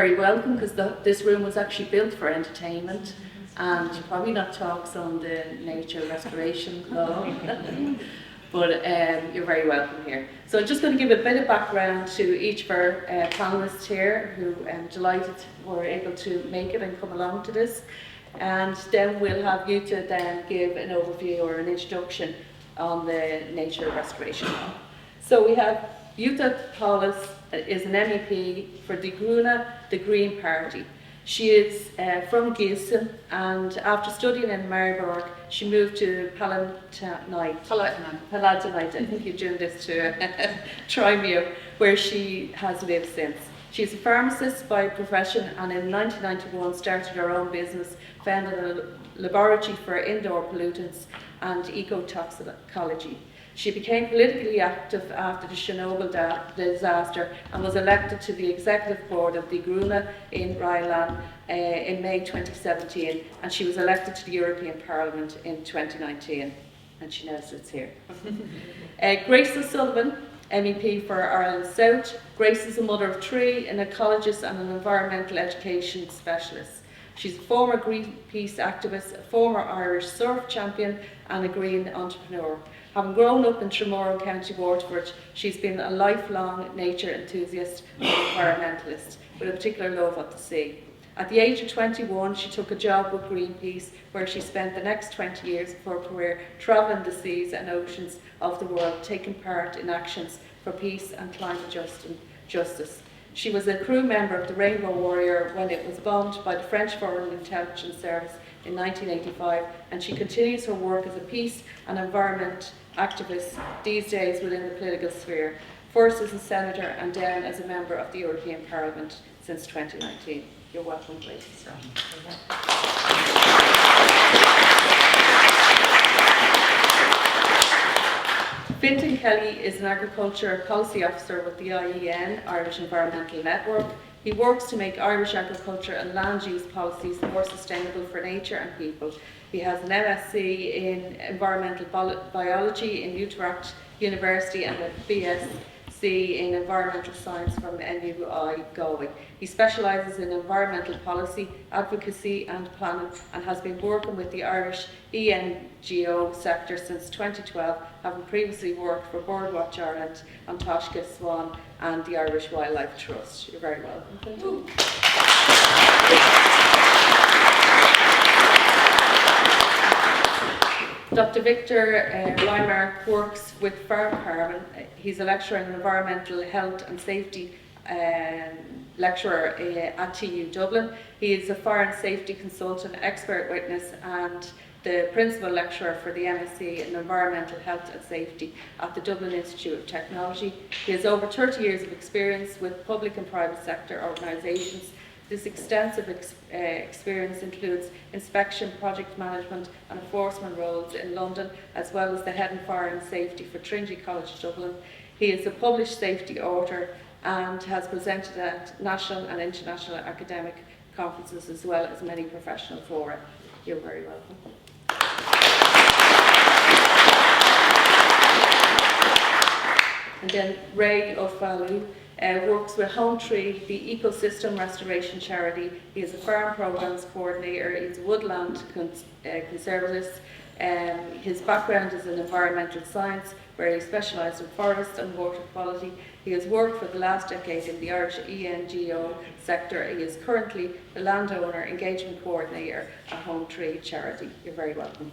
very welcome, because this room was actually built for entertainment, and probably not talks on the nature restoration law, but you're very welcome here. So I'm just going to give a bit of background to each of our panellists here, who I'm delighted were able to make it and come along to this. And then we'll have Jutta then give an overview or an introduction on the nature restoration law. So we have Jutta Paulus is an MEP for Die Groene, the Green Party. She is from Gießen, and after studying in Marburg, she moved to Palatinate. I think you're doing this to try me out, where she has lived since. She's a pharmacist by profession, and in 1991 started her own business, founded a laboratory for indoor pollutants and ecotoxicology. She became politically active after the Chernobyl disaster and was elected to the executive board of Die Groene in Rhineland in May 2017, and she was elected to the European Parliament in 2019, and she now sits here. Grace O'Sullivan, MEP for Ireland South. Grace is a mother of three, an ecologist and an environmental education specialist. She's a former Greenpeace activist, a former Irish surf champion and a green entrepreneur. Having grown up in Tremorrow, County Waterford, she's been a lifelong nature enthusiast and environmentalist, with a particular love of the sea. At the age of 21, she took a job with Greenpeace, where she spent the next 20 years of her career travelling the seas and oceans of the world, taking part in actions for peace and climate justice. She was a crew member of the Rainbow Warrior when it was bombed by the French Foreign Intelligence Service in 1985, and she continues her work as a peace and environment activist these days within the political sphere, first as a senator and then as a member of the European Parliament since 2019. You're welcome, Grace. Fintan Kelly is an agriculture policy officer with the IEN, Irish Environmental Network. He works to make Irish agriculture and land use policies more sustainable for nature and people. He has an MSc in environmental biology in Utrecht University and a BSc in environmental science from NUI Galway. He specialises in environmental policy, advocacy and planning, and has been working with the Irish ENGO sector since 2012, having previously worked for Birdwatch Ireland, Antashka Swan and the Irish Wildlife Trust. You're very welcome. Thank you. Dr. Victor Hrymak works with Farm Carbon. He's a lecturer in environmental health and safety lecturer at TU Dublin. He is a fire and safety consultant, expert witness, and the principal lecturer for the MSc in Environmental Health and Safety at the Dublin Institute of Technology. He has over 30 years of experience with public and private sector organisations. This extensive experience includes inspection, project management and enforcement roles in London, as well as the head in fire and safety for Trinity College Dublin. He is a published safety author and has presented at national and international academic conferences, as well as many professional fora. You're very welcome. And then Ray Ó Foghlú works with Hometree, the ecosystem restoration charity. He is a farm programs coordinator. He's a woodland conservativist. His background is in environmental science, where he specialised in forest and water quality. He has worked for the last decade in the Irish ENGO sector. He is currently the landowner engagement coordinator at Hometree charity. You're very welcome.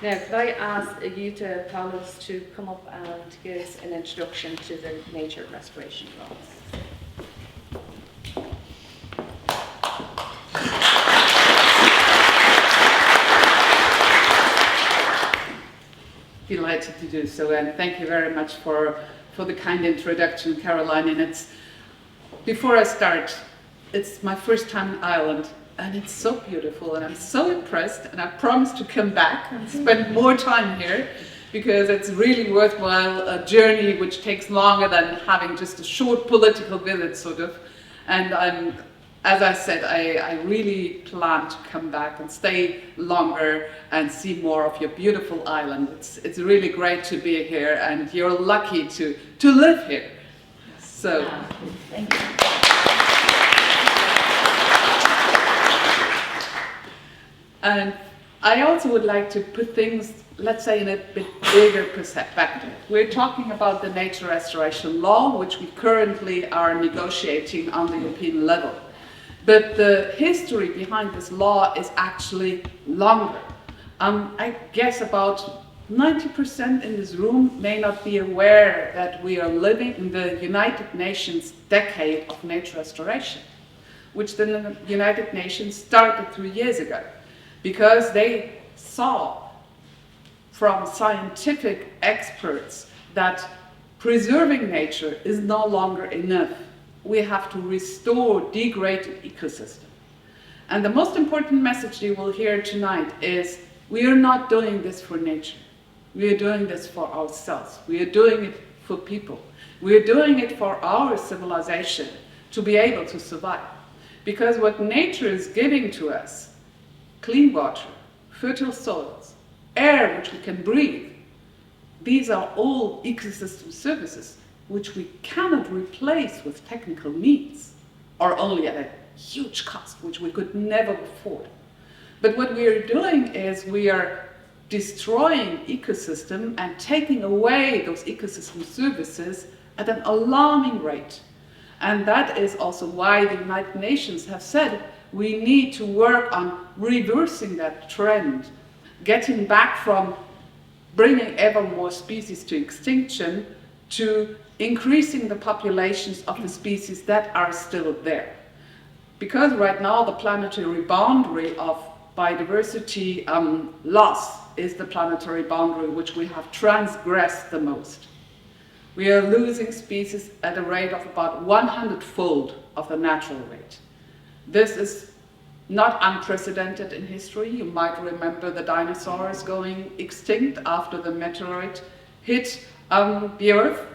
Now, could I ask Jutta Paulus to come up and give an introduction to the nature restoration laws? Delighted to do so, and thank you very much for the kind introduction, Caroline. And before I start, it's my first time in Ireland. And it's so beautiful, and I'm so impressed, and I promise to come back and spend more time here, because it's really worthwhile, a journey which takes longer than having just a short political visit, sort of. And I'm as I said, I really plan to come back and stay longer and see more of your beautiful island. It's really great to be here, and you're lucky to live here. So, thank you. And I also would like to put things, let's say, in a bit bigger perspective. We're talking about the nature restoration law, which we currently are negotiating on the European level. But the history behind this law is actually longer. I guess about 90% in this room may not be aware that we are living in the United Nations decade of nature restoration, which the United Nations started 3 years ago, because they saw from scientific experts that preserving nature is no longer enough. We have to restore degraded ecosystem. And the most important message you will hear tonight is we are not doing this for nature. We are doing this for ourselves. We are doing it for people. We are doing it for our civilization to be able to survive. Because what nature is giving to us, clean water, fertile soils, air which we can breathe, these are all ecosystem services which we cannot replace with technical means, or only at a huge cost, which we could never afford. But what we are doing is we are destroying ecosystem and taking away those ecosystem services at an alarming rate. And that is also why the United Nations have said we need to work on reversing that trend, getting back from bringing ever more species to extinction to increasing the populations of the species that are still there. Because right now the planetary boundary of biodiversity loss is the planetary boundary which we have transgressed the most. We are losing species at a rate of about 100-fold of the natural rate. This is not unprecedented in history. You might remember the dinosaurs going extinct after the meteorite hit the Earth.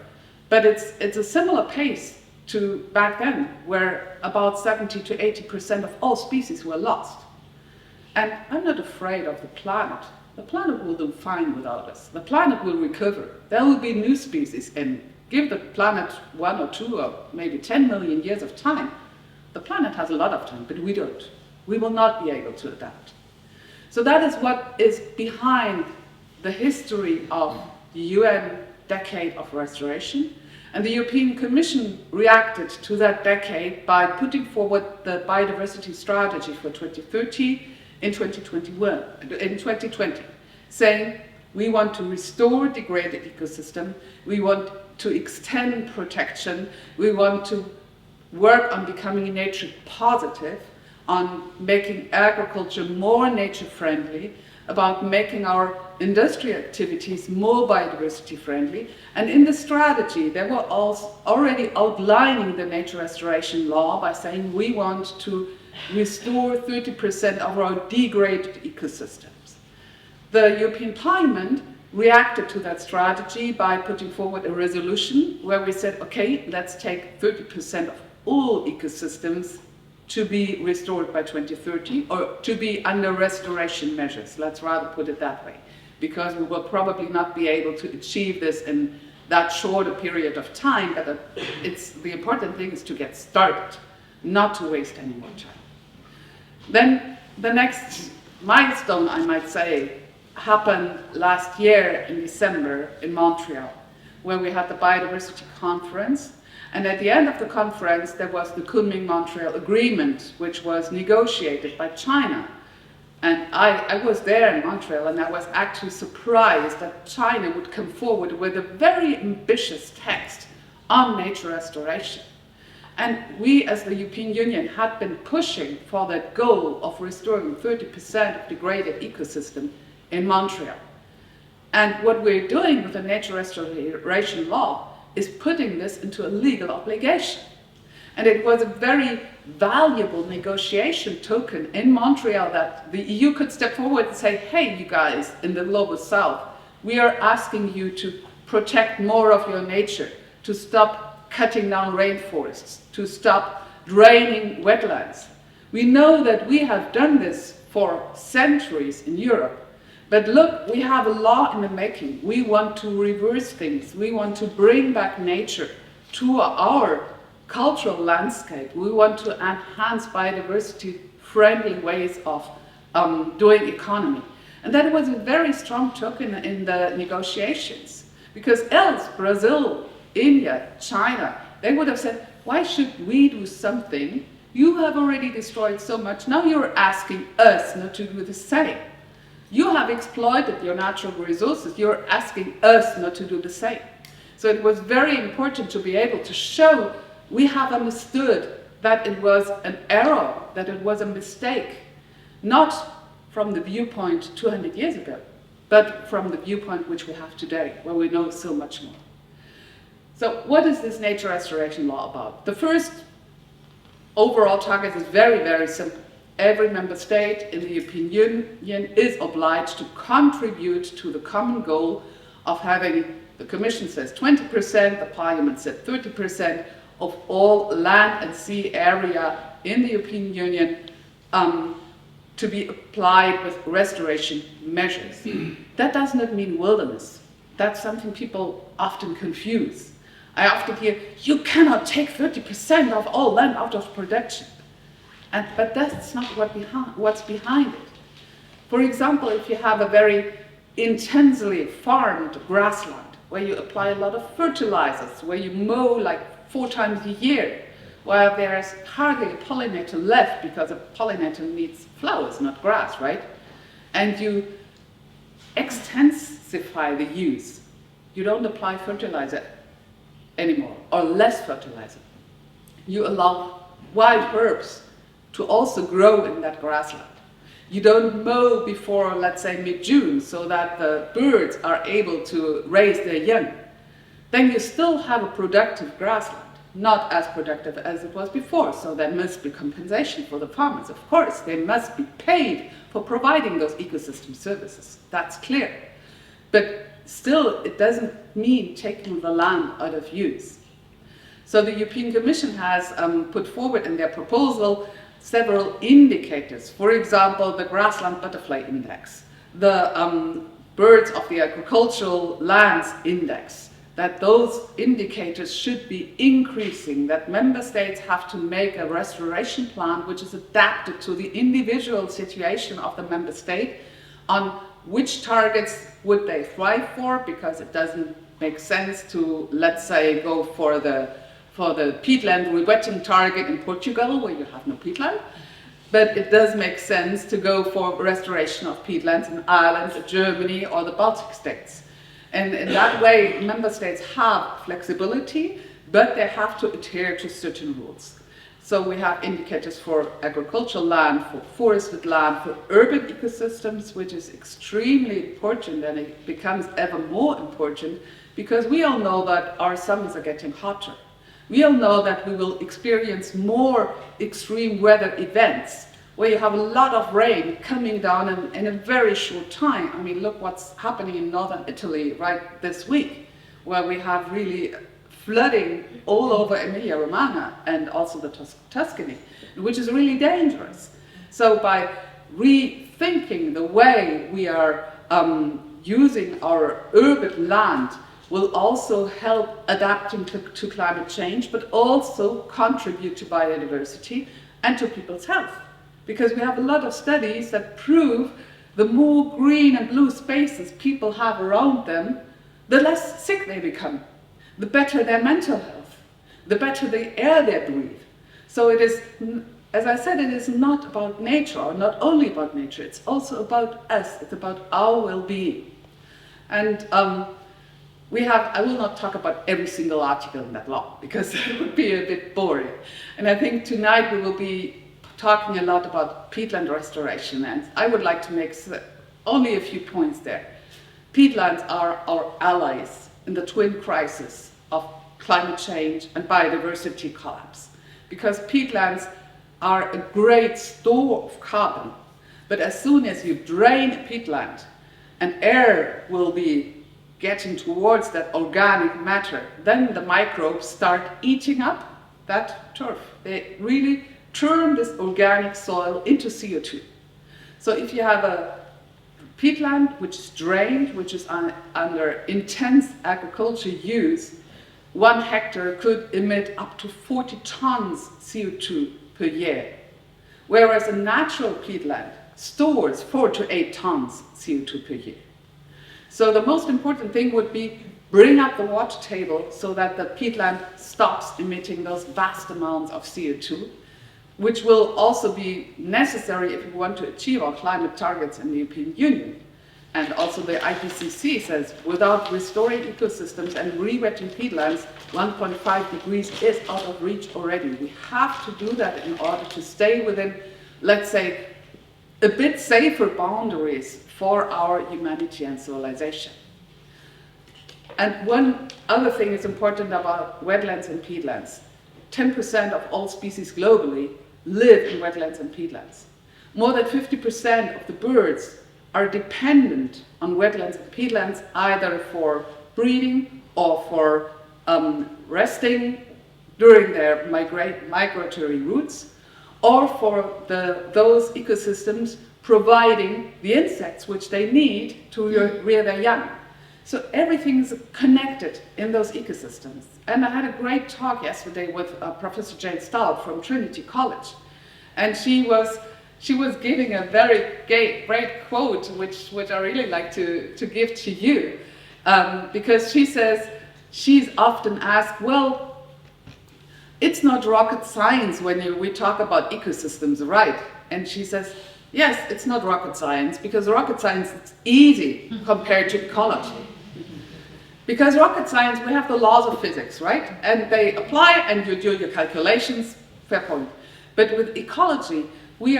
But it's a similar pace to back then, where about 70 to 80% of all species were lost. And I'm not afraid of the planet. The planet will do fine without us. The planet will recover. There will be new species, and give the planet 1 or 2 or maybe 10 million years of time. The planet has a lot of time, but we don't. We will not be able to adapt. So that is what is behind the history of the UN decade of restoration. And the European Commission reacted to that decade by putting forward the biodiversity strategy for 2030 in 2020, saying we want to restore degraded ecosystem, we want to extend protection, we want to work on becoming nature positive, on making agriculture more nature friendly, about making our industrial activities more biodiversity friendly. And in the strategy, they were also already outlining the nature restoration law by saying we want to restore 30% of our degraded ecosystems. The European Parliament reacted to that strategy by putting forward a resolution where we said, okay, let's take 30% of all ecosystems to be restored by 2030, or to be under restoration measures. Let's rather put it that way, because we will probably not be able to achieve this in that short a period of time, but the important thing is to get started, not to waste any more time. Then the next milestone, I might say, happened last year in December in Montreal, where we had the biodiversity conference. And at the end of the conference, there was the Kunming-Montreal Agreement, which was negotiated by China. And I was there in Montreal, and I was actually surprised that China would come forward with a very ambitious text on nature restoration. And we, as the European Union, had been pushing for that goal of restoring 30% of degraded ecosystem in Montreal. And what we're doing with the nature restoration law is putting this into a legal obligation. And it was a very valuable negotiation token in Montreal that the EU could step forward and say, hey, you guys in the global south, we are asking you to protect more of your nature, to stop cutting down rainforests, to stop draining wetlands. We know that we have done this for centuries in Europe. But look, we have a law in the making. We want to reverse things. We want to bring back nature to our cultural landscape. We want to enhance biodiversity-friendly ways of doing economy. And that was a very strong token in the negotiations. Because else, Brazil, India, China, they would have said, why should we do something? You have already destroyed so much. Now you're asking us not to do the same. You have exploited your natural resources. You're asking us not to do the same. So it was very important to be able to show we have understood that it was an error, that it was a mistake, not from the viewpoint 200 years ago, but from the viewpoint which we have today, where we know so much more. So what is this nature restoration law about? The first overall target is very, very simple. Every member state in the European Union is obliged to contribute to the common goal of having, the Commission says 20%, the Parliament said 30% of all land and sea area in the European Union to be applied with restoration measures. That does not mean wilderness. That's something people often confuse. I often hear, you cannot take 30% of all land out of production. But that's not what's behind it. For example, if you have a very intensely farmed grassland, where you apply a lot of fertilizers, where you mow like 4 times a year, where there's hardly a pollinator left because a pollinator needs flowers, not grass, right? And you extensify the use. You don't apply fertilizer anymore, or less fertilizer. You allow wild herbs to also grow in that grassland. You don't mow before, let's say, mid-June, so that the birds are able to raise their young. Then you still have a productive grassland, not as productive as it was before, so there must be compensation for the farmers. Of course, they must be paid for providing those ecosystem services. That's clear. But still, it doesn't mean taking the land out of use. So the European Commission has put forward in their proposal several indicators. For example, the grassland butterfly index, the birds of the agricultural lands index, that those indicators should be increasing, that member states have to make a restoration plan which is adapted to the individual situation of the member state on which targets would they thrive for, because it doesn't make sense to, let's say, go for the peatland rewetting target in Portugal, where you have no peatland. But it does make sense to go for restoration of peatlands in Ireland, Germany, or the Baltic states. And in that way, member states have flexibility, but they have to adhere to certain rules. So we have indicators for agricultural land, for forested land, for urban ecosystems, which is extremely important, and it becomes ever more important because we all know that our summers are getting hotter. We all know that we will experience more extreme weather events where you have a lot of rain coming down in a very short time. I mean, look what's happening in northern Italy right this week, where we have really flooding all over Emilia-Romagna and also the Tuscany, which is really dangerous. So by rethinking the way we are using our urban land will also help adapting to climate change, but also contribute to biodiversity and to people's health. Because we have a lot of studies that prove the more green and blue spaces people have around them, the less sick they become, the better their mental health, the better the air they breathe. So it is, as I said, it is not about nature, or not only about nature, it's also about us, it's about our well-being. And I will not talk about every single article in that law, because it would be a bit boring. And I think tonight we will be talking a lot about peatland restoration, and I would like to make only a few points there. Peatlands are our allies in the twin crisis of climate change and biodiversity collapse, because peatlands are a great store of carbon, but as soon as you drain a peatland and air will be getting towards that organic matter, then the microbes start eating up that turf. They really turn this organic soil into CO2. So if you have a peatland which is drained, which is under intense agriculture use, 1 hectare could emit up to 40 tons CO2 per year, whereas a natural peatland stores 4 to 8 tons CO2 per year. So the most important thing would be bring up the water table so that the peatland stops emitting those vast amounts of CO2, which will also be necessary if we want to achieve our climate targets in the European Union. And also the IPCC says, without restoring ecosystems and re-wetting peatlands, 1.5 degrees is out of reach already. We have to do that in order to stay within, let's say, a bit safer boundaries for our humanity and civilization. And one other thing is important about wetlands and peatlands. 10% of all species globally live in wetlands and peatlands. More than 50% of the birds are dependent on wetlands and peatlands, either for breeding or for resting during their migratory routes, or for those ecosystems providing the insects which they need to rear their young. So everything is connected in those ecosystems. And I had a great talk yesterday with Professor Jane Staub from Trinity College. And she was giving a very great quote, which I really like to give to you. Because she says, she's often asked, well, it's not rocket science when we talk about ecosystems, right? And she says, yes, it's not rocket science, because rocket science is easy compared to ecology. Because rocket science, we have the laws of physics, right? And they apply and you do your calculations, fair point. But with ecology, we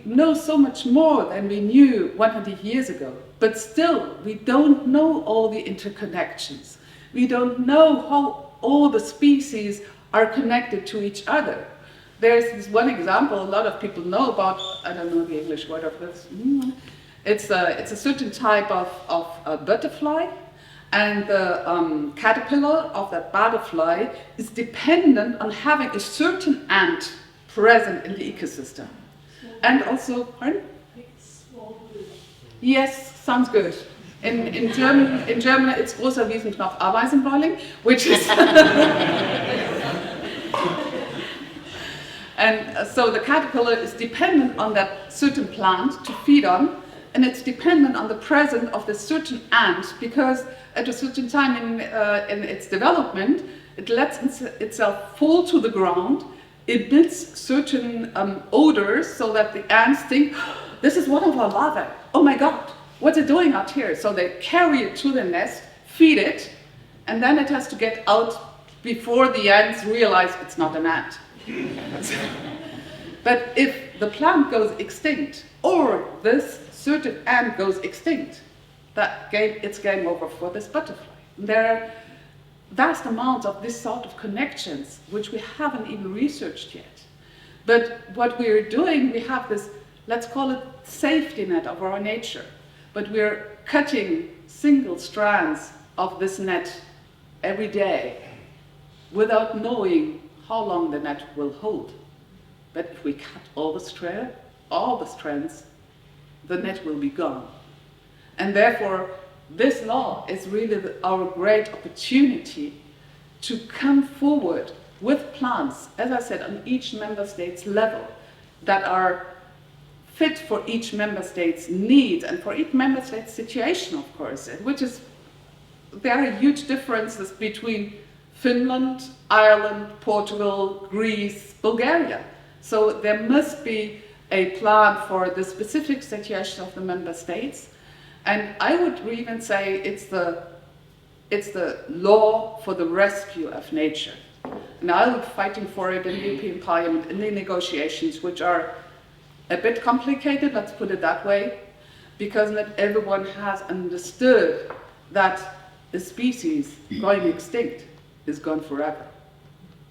know so much more than we knew 100 years ago. But still, we don't know all the interconnections. We don't know how all the species are connected to each other. There's this one example a lot of people know about, I don't know the English word of this. It's a certain type of butterfly. And the caterpillar of that butterfly is dependent on having a certain ant present in the ecosystem. And also, pardon? Yes, sounds good. In German it's großer Wiesenknopf Ameisenbäuling, which is... And so the caterpillar is dependent on that certain plant to feed on, and it's dependent on the presence of the certain ant, because at a certain time in its development, it lets itself fall to the ground, emits certain odors so that the ants think, oh, this is one of our larvae, oh my god, what's it doing out here? So they carry it to the nest, feed it, and then it has to get out before the ants realize it's not an ant. But if the plant goes extinct, or this certain ant goes extinct, it's game over for this butterfly. There are vast amounts of this sort of connections which we haven't even researched yet. But what we're doing, we have this, let's call it safety net of our nature, but we're cutting single strands of this net every day without knowing how long the net will hold. But if we cut all the strands, the net will be gone. And therefore, this law is really our great opportunity to come forward with plans, as I said, on each member state's level, that are fit for each member state's needs and for each member state's situation, of course, which is, there are huge differences between Finland, Ireland, Portugal, Greece, Bulgaria. So there must be a plan for the specific situation of the member states. And I would even say it's the law for the rescue of nature. And I'm fighting for it in the European Parliament in the negotiations, which are a bit complicated, let's put it that way, because not everyone has understood that a species going extinct is gone forever.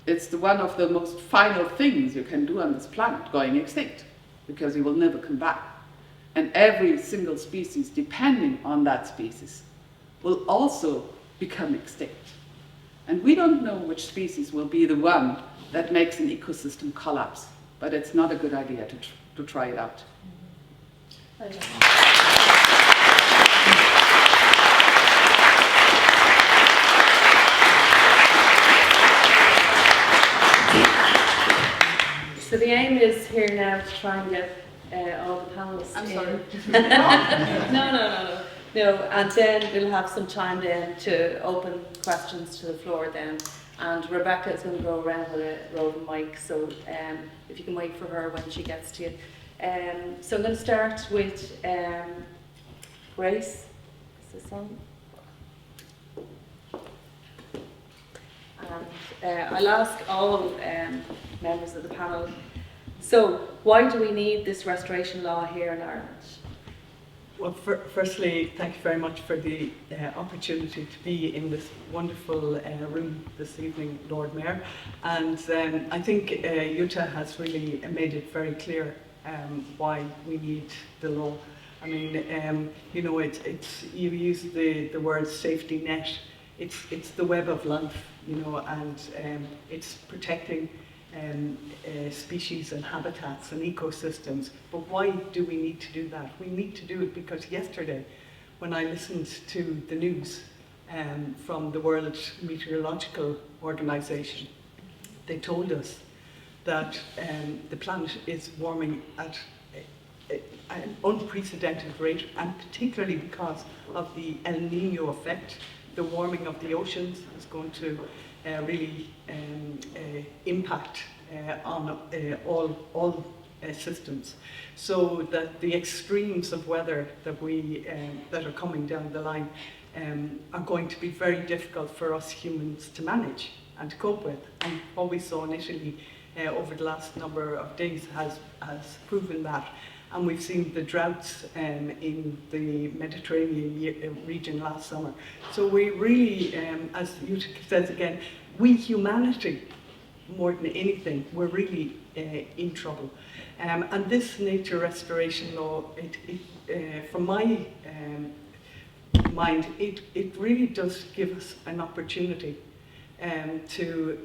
It's one of the most final things you can do on this planet, going extinct, because you will never come back. And every single species, depending on that species, will also become extinct. And we don't know which species will be the one that makes an ecosystem collapse, but it's not a good idea to try it out. So the aim is here now to try and get all the panelists I'm in. sorry. No, and then we'll have some time then to open questions to the floor then. And Rebecca is going to go around with a roving mic, so if you can wait for her when she gets to you. So I'm going to start with Grace. Is this on? And I'll ask all members of the panel, so why do we need this restoration law here in Ireland? Well, firstly, thank you very much for the opportunity to be in this wonderful room this evening, Lord Mayor. And I think Jutta has really made it very clear why we need the law. I mean, you know, you use the word safety net. It's the web of life, you know, and it's protecting species and habitats and ecosystems. But why do we need to do that? We need to do it because yesterday, when I listened to the news from the World Meteorological Organization, they told us that the planet is warming at an unprecedented rate, and particularly because of the El Nino effect. The warming of the oceans is going to really impact on all systems, so that the extremes of weather that are coming down the line are going to be very difficult for us humans to manage and to cope with. And what we saw in Italy over the last number of days has proven that. And we've seen the droughts in the Mediterranean region last summer. So we really, as Jutta says again, we humanity, more than anything, we're really in trouble. And this nature restoration law, from my mind, it really does give us an opportunity to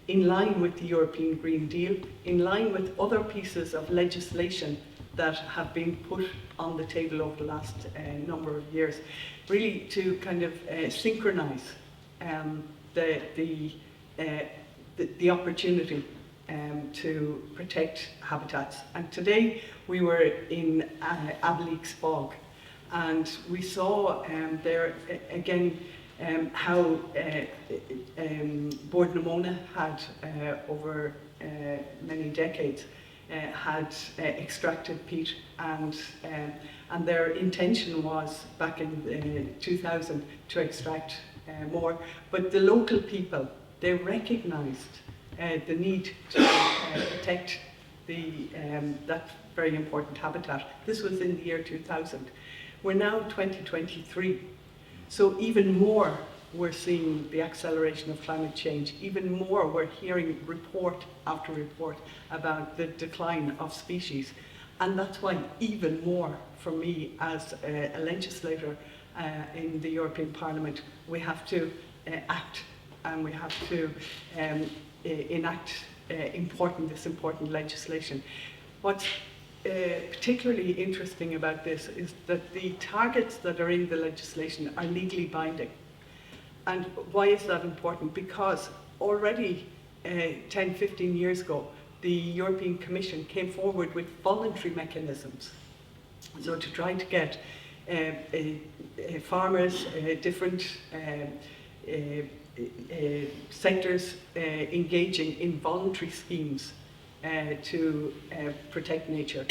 in line with the European Green Deal, in line with other pieces of legislation that have been put on the table over the last number of years, really to kind of synchronise the opportunity to protect habitats. And today we were in Abbelig's Bog, and we saw there again how Bord na Móna had over many decades had extracted peat, and their intention was back in 2000 to extract more, but the local people, they recognised the need to protect that very important habitat. This was in the year 2000. We're now 2023. So even more we're seeing the acceleration of climate change, even more we're hearing report after report about the decline of species. And that's why even more for me as a legislator in the European Parliament, we have to act, and we have to enact this important legislation. What's particularly interesting about this is that the targets that are in the legislation are legally binding. And why is that important? Because already 10, 15 years ago, the European Commission came forward with voluntary mechanisms. So to try to get farmers, different sectors engaging in voluntary schemes to protect nature.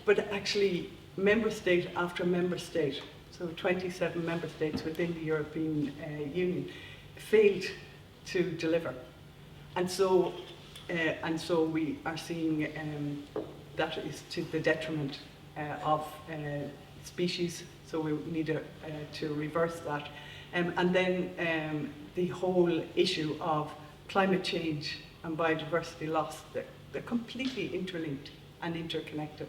But actually, member state after member state, so 27 member states within the European Union, failed to deliver. And so we are seeing that is to the detriment of species, so we need to reverse that. And then the whole issue of climate change and biodiversity loss, they're completely interlinked and interconnected.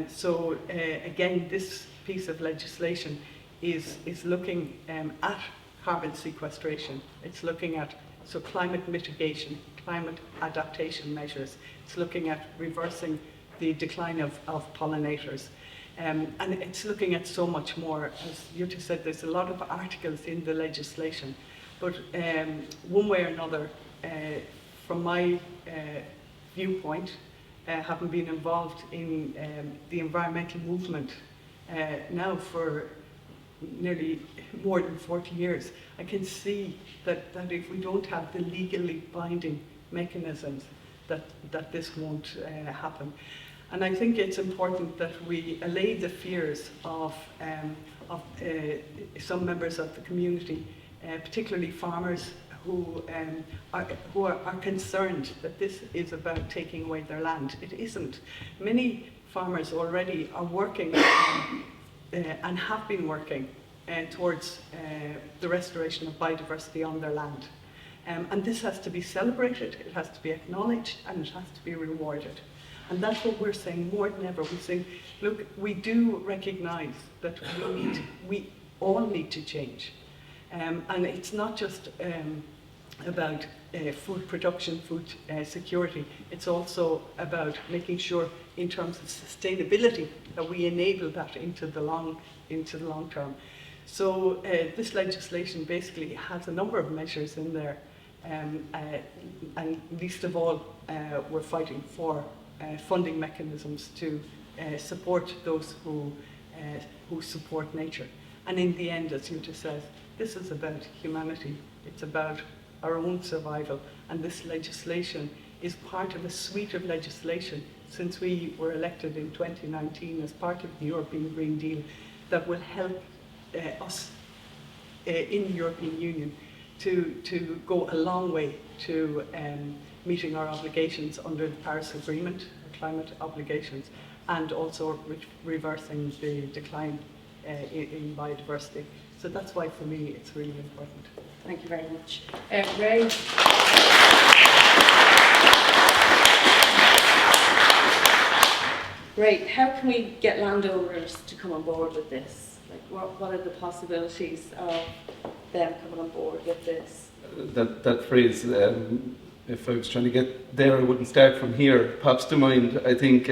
So again, this piece of legislation is looking at carbon sequestration. It's looking at climate mitigation, climate adaptation measures. It's looking at reversing the decline of pollinators. And it's looking at so much more. As Jutta said, there's a lot of articles in the legislation, but one way or another, from my viewpoint, having been involved in the environmental movement now for nearly more than 40 years, I can see that if we don't have the legally binding mechanisms, that this won't happen. And I think it's important that we allay the fears of some members of the community, particularly farmers, who are concerned that this is about taking away their land. It isn't. Many farmers already are working and have been working towards the restoration of biodiversity on their land. And this has to be celebrated, it has to be acknowledged, and it has to be rewarded. And that's what we're saying more than ever. We're saying, look, we do recognise that we all need to change. And it's not just about food production, food security. It's also about making sure, in terms of sustainability, that we enable that into the long term. So this legislation basically has a number of measures in there, and least of all, we're fighting for funding mechanisms to support those who support nature. And in the end, as Jutta says, this is about humanity. It's about our own survival. And this legislation is part of a suite of legislation since we were elected in 2019 as part of the European Green Deal that will help us in the European Union to go a long way to meeting our obligations under the Paris Agreement, climate obligations, and also reversing the decline in biodiversity. So that's why, for me, it's really important. Thank you very much. Ray? Great. How can we get landowners to come on board with this? Like, what are the possibilities of them coming on board with this? That phrase, if I was trying to get there, I wouldn't start from here, pops to mind. I think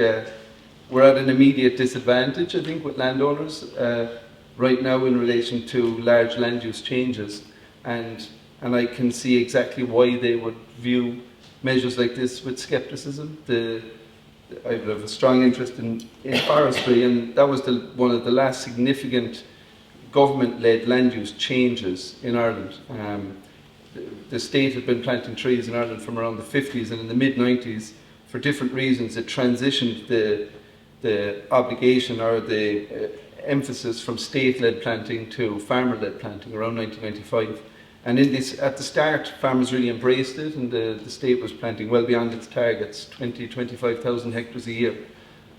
we're at an immediate disadvantage, I think, with landowners right now in relation to large land use changes. And I can see exactly why they would view measures like this with scepticism. I have a strong interest in forestry, and that was one of the last significant government-led land use changes in Ireland. The state had been planting trees in Ireland from around the 50s, and in the mid-90s, for different reasons, it transitioned the obligation or the emphasis from state-led planting to farmer-led planting around 1995. And at the start, farmers really embraced it, and the state was planting well beyond its targets, 25,000 hectares a year.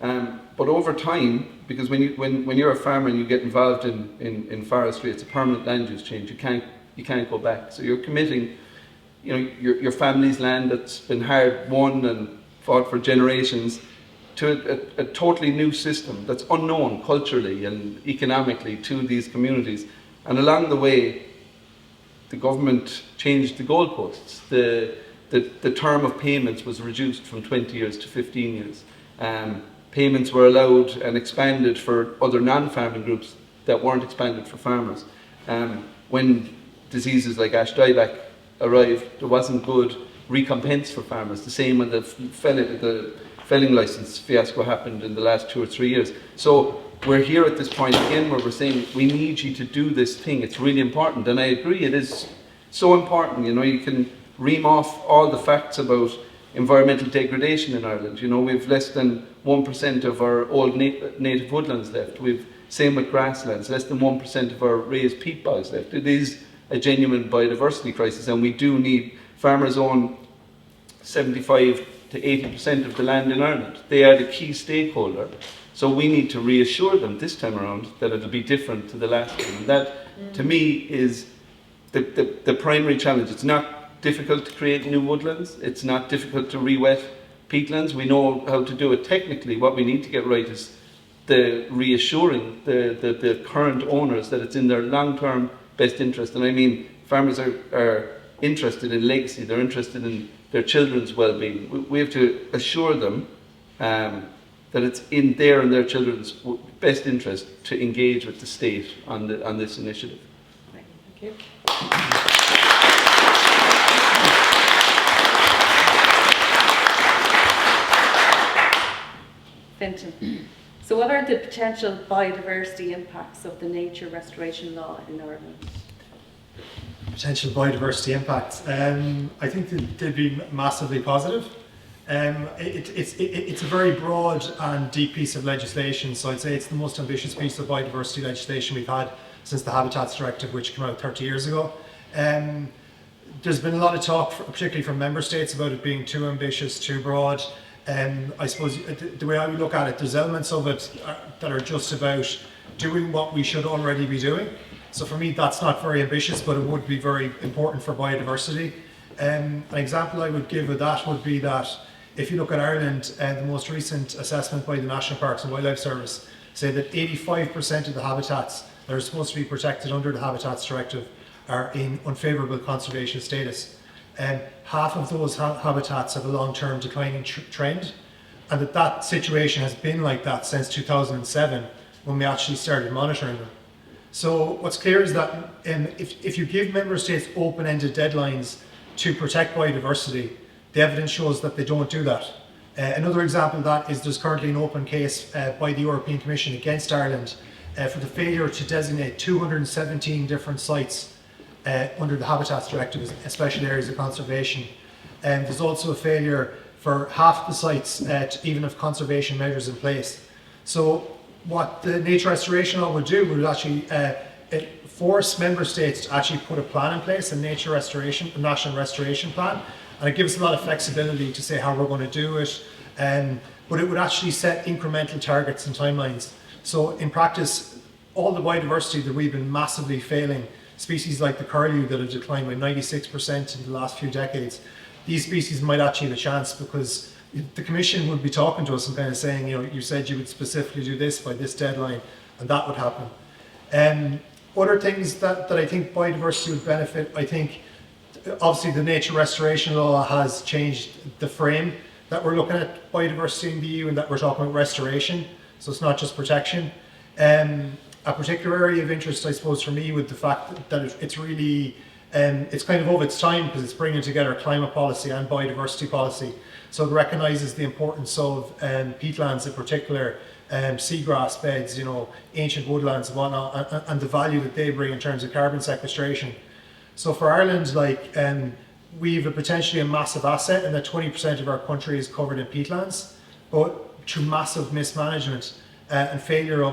But over time, because when you're a farmer and you get involved in forestry, it's a permanent land use change. You can't go back. So you're committing, your family's land that's been hard won and fought for generations to a totally new system that's unknown culturally and economically to these communities. And along the way, the government changed the goalposts. The term of payments was reduced from 20 years to 15 years. Payments were allowed and expanded for other non-farming groups that weren't expanded for farmers. When diseases like ash dieback arrived, there wasn't good recompense for farmers. The same when the felling license fiasco happened in the last 2 or 3 years. So we're here at this point again where we're saying we need you to do this thing. It's really important, and I agree, it is so important. You can ream off all the facts about environmental degradation in Ireland. We've less than 1% of our old native woodlands left. We've same with grasslands, less than 1% of our raised peat bogs left. It is a genuine biodiversity crisis, and we do need farmers own 75 to 80% of the land in Ireland. They are the key stakeholder. So we need to reassure them this time around that it'll be different to the last time. And that, to me, is the primary challenge. It's not difficult to create new woodlands. It's not difficult to re-wet peatlands. We know how to do it technically. What we need to get right is the reassuring the current owners that it's in their long-term best interest. And I mean, farmers are interested in legacy, they're interested in their children's well-being. We have to assure them that it's in their and their children's best interest to engage with the state on this initiative. Thank you. Fintan. So what are the potential biodiversity impacts of the nature restoration law in Ireland? Potential biodiversity impacts. I think they'd be massively positive. It's a very broad and deep piece of legislation, so I'd say it's the most ambitious piece of biodiversity legislation we've had since the Habitats Directive, which came out 30 years ago. There's been a lot of talk, particularly from member states, about it being too ambitious, too broad. I suppose the way I would look at it, there's elements of it that are just about doing what we should already be doing. So for me, that's not very ambitious, but it would be very important for biodiversity. An example I would give of that would be that if you look at Ireland, the most recent assessment by the National Parks and Wildlife Service say that 85% of the habitats that are supposed to be protected under the Habitats Directive are in unfavourable conservation status. Half of those habitats have a long-term declining trend, and that situation has been like that since 2007 when we actually started monitoring them. So what's clear is that if you give member states open-ended deadlines to protect biodiversity, the evidence shows that they don't do that. Another example of that is there's currently an open case by the European Commission against Ireland for the failure to designate 217 different sites under the Habitats Directive as special areas of conservation. There's also a failure for half the sites to even have conservation measures in place. So what the nature restoration law would do would actually force member states to actually put a plan in place, a nature restoration, a national restoration plan, and it gives a lot of flexibility to say how we're going to do it, but it would actually set incremental targets and timelines. So in practice, all the biodiversity that we've been massively failing, species like the curlew that have declined by 96% in the last few decades, these species might actually have a chance because the Commission would be talking to us and kind of saying, you know, you said you would specifically do this by this deadline, and that would happen. Other things that I think biodiversity would benefit, I think obviously the nature restoration law has changed the frame that we're looking at biodiversity in the EU, and that we're talking about restoration, so it's not just protection. A particular area of interest, I suppose, for me, with the fact that it's really, it's kind of its time because it's bringing together climate policy and biodiversity policy. So it recognises the importance of peatlands in particular, seagrass beds, you know, ancient woodlands and whatnot, and the value that they bring in terms of carbon sequestration. So for Ireland, like, we have potentially a massive asset in that 20% of our country is covered in peatlands, but through massive mismanagement and failure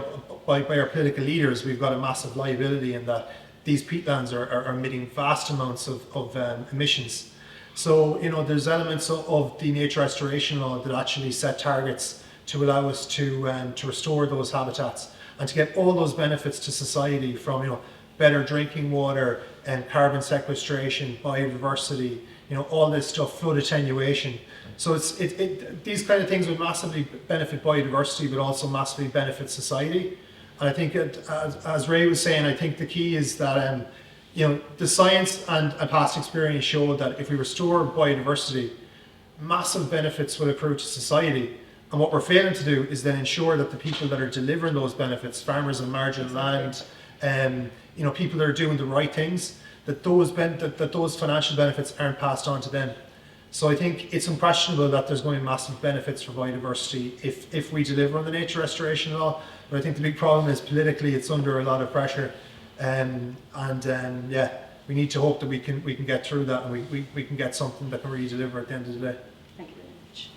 by our political leaders, we've got a massive liability in that these peatlands are emitting vast amounts of emissions. So, you know, there's elements of the nature restoration law that actually set targets to allow us to restore those habitats and to get all those benefits to society from, you know, better drinking water and carbon sequestration, biodiversity, you know, all this stuff, flood attenuation. So these kind of things would massively benefit biodiversity, but also massively benefit society. And I think, as Ray was saying, I think the key is that, you know, the science and past experience show that if we restore biodiversity, massive benefits will accrue to society. And what we're failing to do is then ensure that the people that are delivering those benefits, farmers on marginal land, you know, people that are doing the right things, that those financial benefits aren't passed on to them. So I think it's unquestionable that there's going to be massive benefits for biodiversity if we deliver on the nature restoration law. But I think the big problem is politically it's under a lot of pressure, yeah, we need to hope that we can get through that and we can get something that can really deliver at the end of the day. Thank you very much.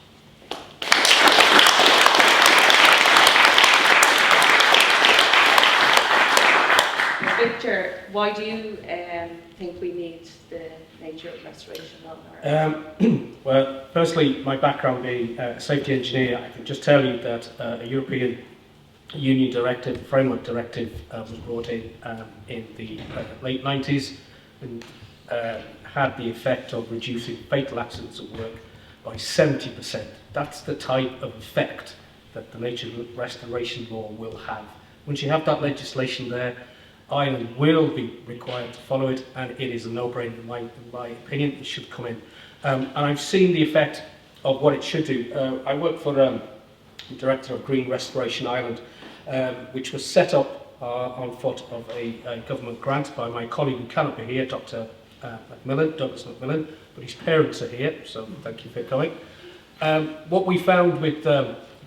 Victor, why do you think we need the nature restoration law? Well, firstly, my background being a safety engineer, I can just tell you that a European Union directive, framework directive, was brought in the late 90s and had the effect of reducing fatal accidents at work by 70%. That's the type of effect that the nature restoration law will have. Once you have that legislation there, Ireland will be required to follow it, and it is a no-brainer in my opinion. It should come in. And I've seen the effect of what it should do. I work for the Director of Green Restoration Ireland, which was set up on foot of a government grant by my colleague who cannot be here, Dr. Douglas Macmillan, but his parents are here, so thank you for coming. What we found with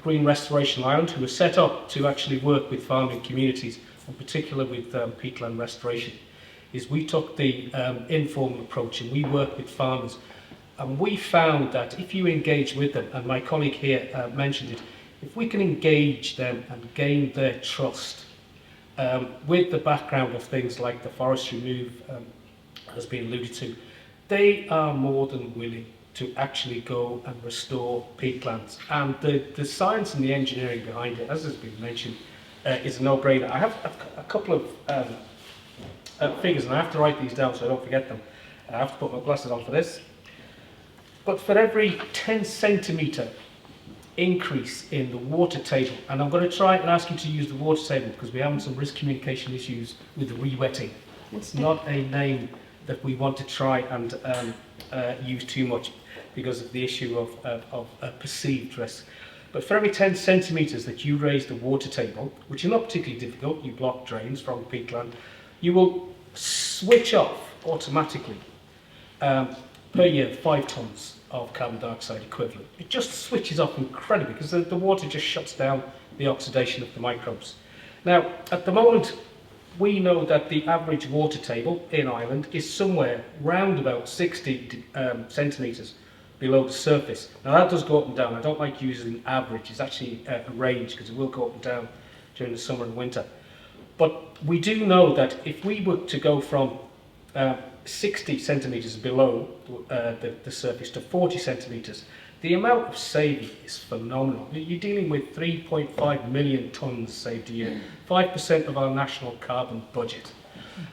Green Restoration Ireland, who was set up to actually work with farming communities, in particular with peatland restoration, is we took the informal approach and we worked with farmers. And we found that if you engage with them, and my colleague here mentioned it, if we can engage them and gain their trust with the background of things like the forestry move has been alluded to, they are more than willing to actually go and restore peatlands. And the science and the engineering behind it, as has been mentioned, is a no-brainer. I have a couple of figures, and I have to write these down so I don't forget them. I have to put my glasses on for this. But for every 10 centimetre increase in the water table, and I'm going to try and ask you to use the water table because we're having some risk communication issues with the re-wetting. It's not a name that we want to try and use too much because of the issue of perceived risk. But for every 10 centimetres that you raise the water table, which is not particularly difficult, you block drains from peatland, you will switch off automatically per year 5 tonnes of carbon dioxide equivalent. It just switches off incredibly because the water just shuts down the oxidation of the microbes. Now, at the moment, we know that the average water table in Ireland is somewhere round about 60 centimetres below the surface. Now that does go up and down. I don't like using average. It's actually a range because it will go up and down during the summer and winter. But we do know that if we were to go from 60 centimetres below the surface to 40 centimetres, the amount of saving is phenomenal. You're dealing with 3.5 million tonnes saved a year, 5% of our national carbon budget.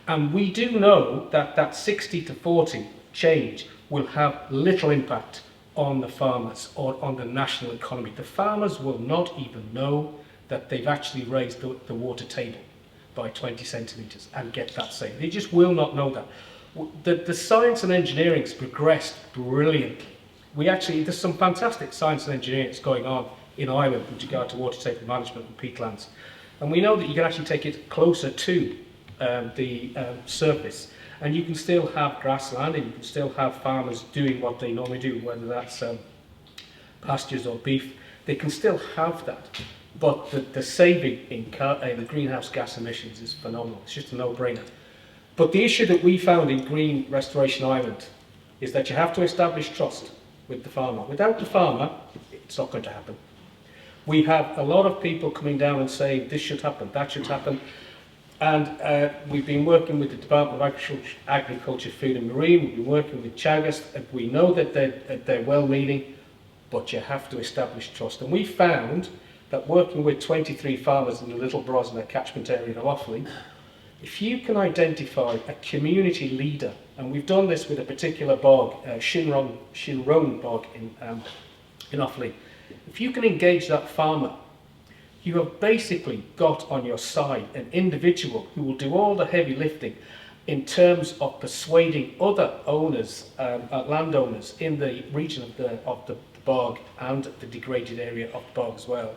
And we do know that that 60 to 40 change will have little impact on the farmers or on the national economy. The farmers will not even know that they've actually raised the water table by 20 centimetres and get that saved. They just will not know that. The science and engineering has progressed brilliantly. There's some fantastic science and engineering that's going on in Ireland with regard to water table management and peatlands. And we know that you can actually take it closer to the surface, and you can still have grassland and you can still have farmers doing what they normally do, whether that's pastures or beef. They can still have that, but the saving in the greenhouse gas emissions is phenomenal. It's just a no-brainer. But the issue that we found in Green Restoration Ireland is that you have to establish trust with the farmer. Without the farmer, it's not going to happen. We have a lot of people coming down and saying this should happen, that should happen. And we've been working with the Department of Agriculture, Food and Marine, we've been working with Teagasc, and we know that they're well-meaning, but you have to establish trust. And we found that working with 23 farmers in the Little Brosna catchment area of Ó Foghlú, if you can identify a community leader, and we've done this with a particular bog, Shinrone bog in Ó Foghlú, if you can engage that farmer, you have basically got on your side an individual who will do all the heavy lifting in terms of persuading other owners, landowners in the region of the bog and the degraded area of the bog as well.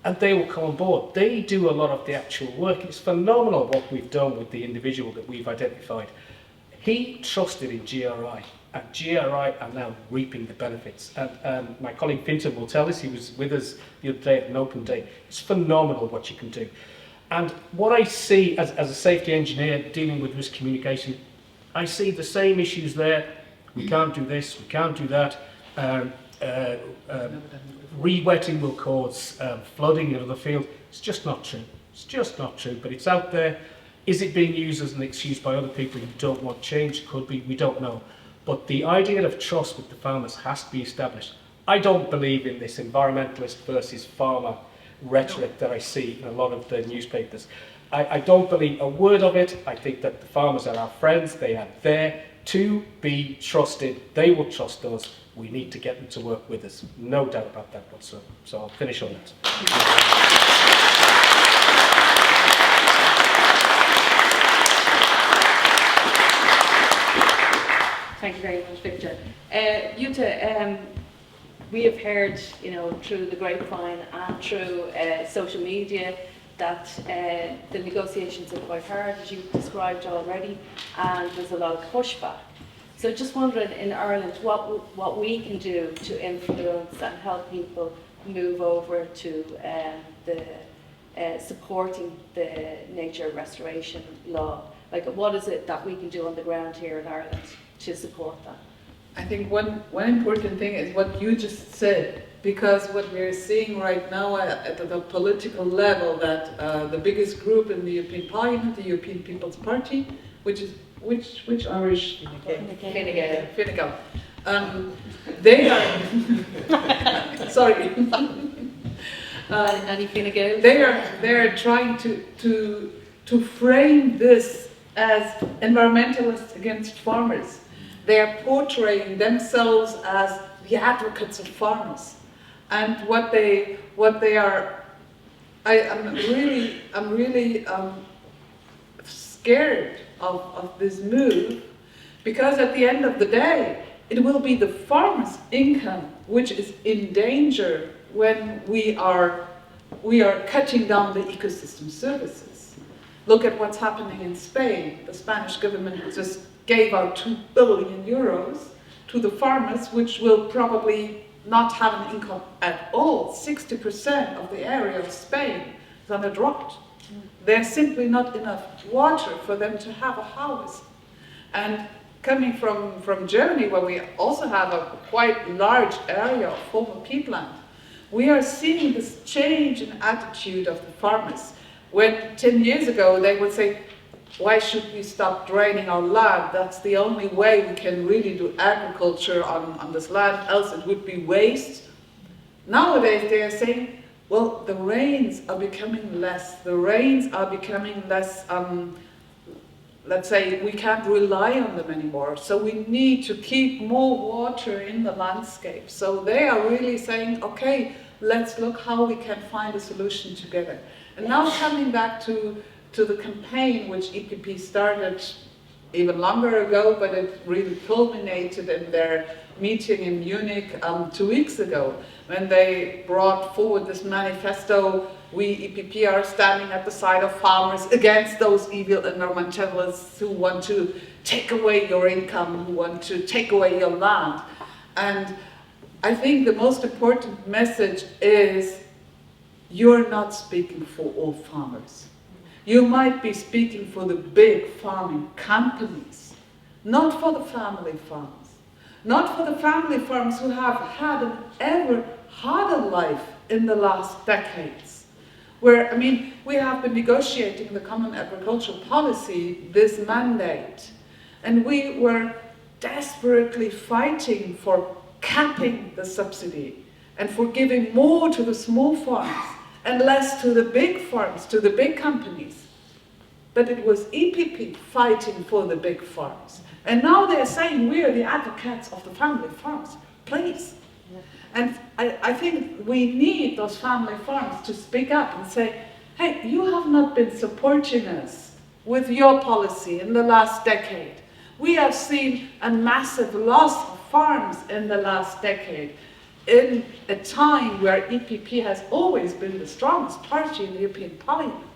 And they will come on board. They do a lot of the actual work. It's phenomenal what we've done with the individual that we've identified. He trusted in GRI, and GRI are now reaping the benefits. And my colleague Fintan will tell us, he was with us the other day at an open day. It's phenomenal what you can do. And what I see as a safety engineer dealing with risk communication, I see the same issues there. We can't do this, we can't do that. Re-wetting will cause flooding in other fields. It's just not true. It's just not true, but it's out there. Is it being used as an excuse by other people who don't want change? Could be, we don't know. But the idea of trust with the farmers has to be established. I don't believe in this environmentalist versus farmer rhetoric that I see in a lot of the newspapers. I don't believe a word of it. I think that the farmers are our friends. They are there to be trusted. They will trust us. We need to get them to work with us. No doubt about that whatsoever. So I'll finish on that. Thank you very much, Victor. Jutta, we have heard, through the grapevine and through social media that the negotiations are quite hard, as you've described already, and there's a lot of pushback. So just wondering, in Ireland, what we can do to influence and help people move over to supporting the nature restoration law. Like, what is it that we can do on the ground here in Ireland to support that? I think one important thing is what you just said, because what we're seeing right now at the political level, that the biggest group in the European Parliament, the European People's Party, which is which Irish? Fine Gael. They are sorry. Any Fine Gael? They're trying to frame this as environmentalists against farmers. They are portraying themselves as the advocates of farmers, and what they are. I'm really scared of this move, because at the end of the day, it will be the farmer's income which is in danger when we are cutting down the ecosystem services. Look at what's happening in Spain. The Spanish government just gave out 2 billion euros to the farmers, which will probably not have an income at all. 60% of the area of Spain is under drought. There's simply not enough water for them to have a house. And coming from Germany, where we also have a quite large area of former peatland, we are seeing this change in attitude of the farmers. When 10 years ago they would say, why should we stop draining our land? That's the only way we can really do agriculture on this land, else it would be waste. Nowadays they are saying, well, the rains are becoming less. The rains are becoming less, let's say, we can't rely on them anymore. So we need to keep more water in the landscape. So they are really saying, okay, let's look how we can find a solution together. And now coming back to the campaign which EPP started even longer ago, but it really culminated in their meeting in Munich 2 weeks ago, when they brought forward this manifesto. We EPP are standing at the side of farmers against those evil environmentalists who want to take away your income, who want to take away your land. And I think the most important message is, you're not speaking for all farmers. You might be speaking for the big farming companies, not for the family farms. Not for the family farms who have had an ever harder life in the last decades. Where, I mean, we have been negotiating the Common Agricultural Policy, this mandate, and we were desperately fighting for capping the subsidy and for giving more to the small farms and less to the big farms, to the big companies. But it was EPP fighting for the big farms. And now they're saying we are the advocates of the family farms. Please. Yeah. And I think we need those family farms to speak up and say, hey, you have not been supporting us with your policy in the last decade. We have seen a massive loss of farms in the last decade, in a time where EPP has always been the strongest party in the European Parliament.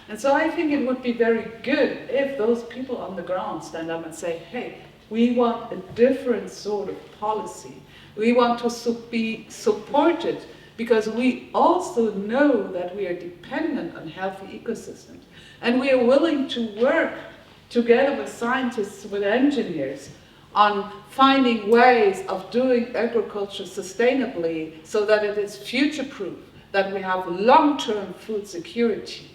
And so I think it would be very good if those people on the ground stand up and say, hey, we want a different sort of policy. We want to be supported, because we also know that we are dependent on healthy ecosystems. And we are willing to work together with scientists, with engineers, on finding ways of doing agriculture sustainably so that it is future-proof, that we have long-term food security.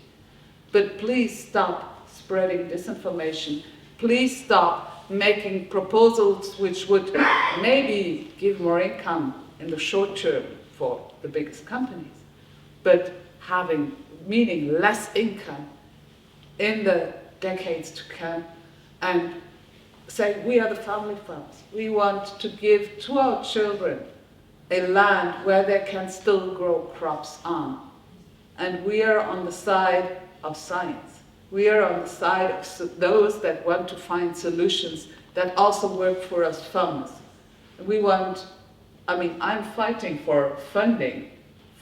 But please stop spreading disinformation. Please stop making proposals which would maybe give more income in the short term for the biggest companies, but meaning less income in the decades to come, and say we are the family farms. We want to give to our children a land where they can still grow crops on. And we are on the side of science. We are on the side of those that want to find solutions that also work for us farmers. We want, I mean, I'm fighting for funding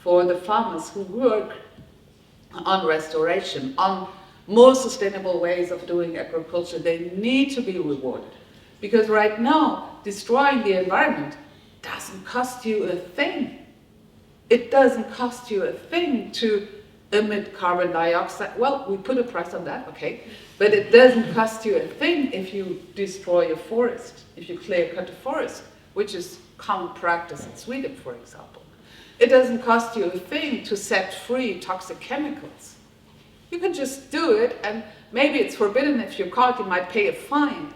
for the farmers who work on restoration, on more sustainable ways of doing agriculture. They need to be rewarded. Because right now, destroying the environment doesn't cost you a thing. It doesn't cost you a thing to emit carbon dioxide. Well, we put a price on that, okay. But it doesn't cost you a thing if you destroy a forest, if you clear cut a forest, which is common practice in Sweden, for example. It doesn't cost you a thing to set free toxic chemicals. You can just do it, and maybe it's forbidden. If you're caught, you might pay a fine.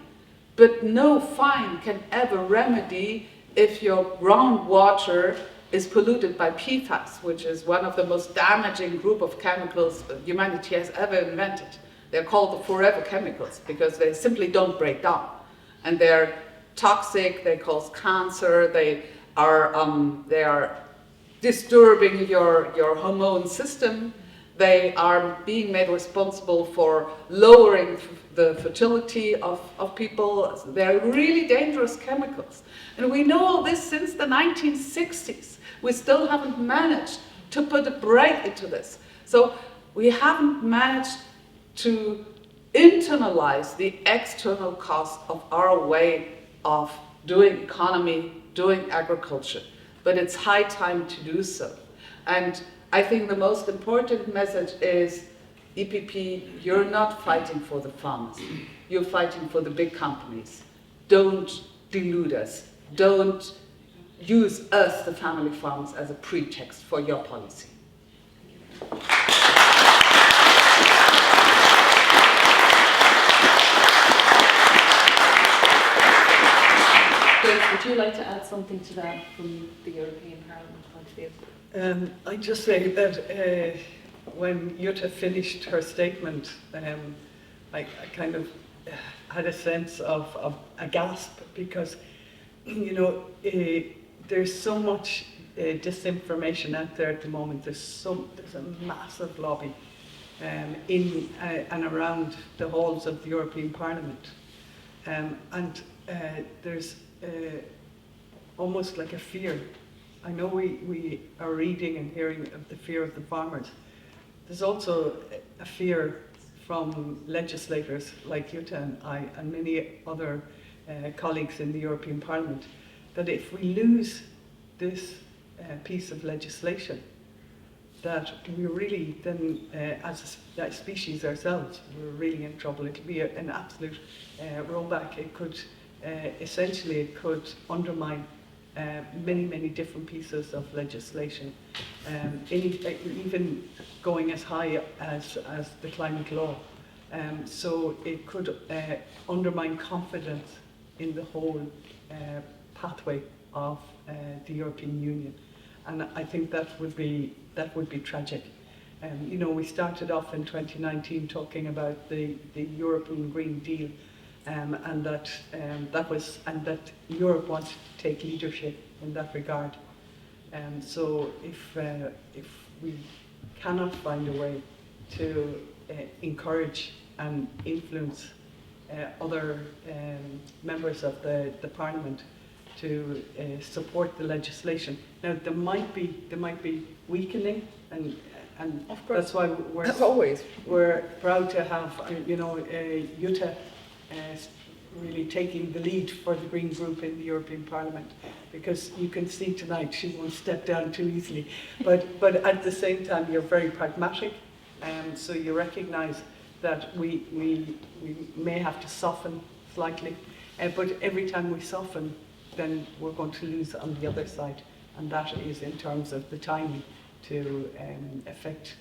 But no fine can ever remedy if your groundwater is polluted by PFAS, which is one of the most damaging group of chemicals humanity has ever invented. They're called the forever chemicals because they simply don't break down. And they're toxic, they cause cancer, they are disturbing your hormone system. They are being made responsible for lowering the fertility of people. They're really dangerous chemicals. And we know all this since the 1960s. We still haven't managed to put a break into this. So we haven't managed to internalize the external cost of our way of doing economy, doing agriculture. But it's high time to do so. And I think the most important message is, EPP, you're not fighting for the farmers. You're fighting for the big companies. Don't delude us. Don't use us, the family farms, as a pretext for your policy. Would you like to add something to that from the European Parliament point of view? I'd just say that when Jutta finished her statement, I kind of had a sense of a gasp because, you know, there's so much disinformation out there at the moment. There's a massive lobby in and around the halls of the European Parliament, and there's almost like a fear. I know we are reading and hearing of the fear of the farmers. There's also a fear from legislators like Jutta and I and many other colleagues in the European Parliament that if we lose this piece of legislation, that we really then, as a species ourselves, we're really in trouble. It'll be an absolute rollback. It could essentially it could undermine many different pieces of legislation, even going as high as the climate law. So it could undermine confidence in the whole pathway of the European Union, and I think that would be tragic. You know, we started off in 2019 talking about the European Green Deal. And that Europe wants to take leadership in that regard. So if we cannot find a way to encourage and influence other members of the Parliament to support the legislation, now there might be weakening, and of course, that's why we're proud to have Jutta really taking the lead for the Green Group in the European Parliament, because you can see tonight she won't step down too easily. But at the same time, you're very pragmatic, so you recognise that we may have to soften slightly, but every time we soften, then we're going to lose on the other side, and that is in terms of the timing to affect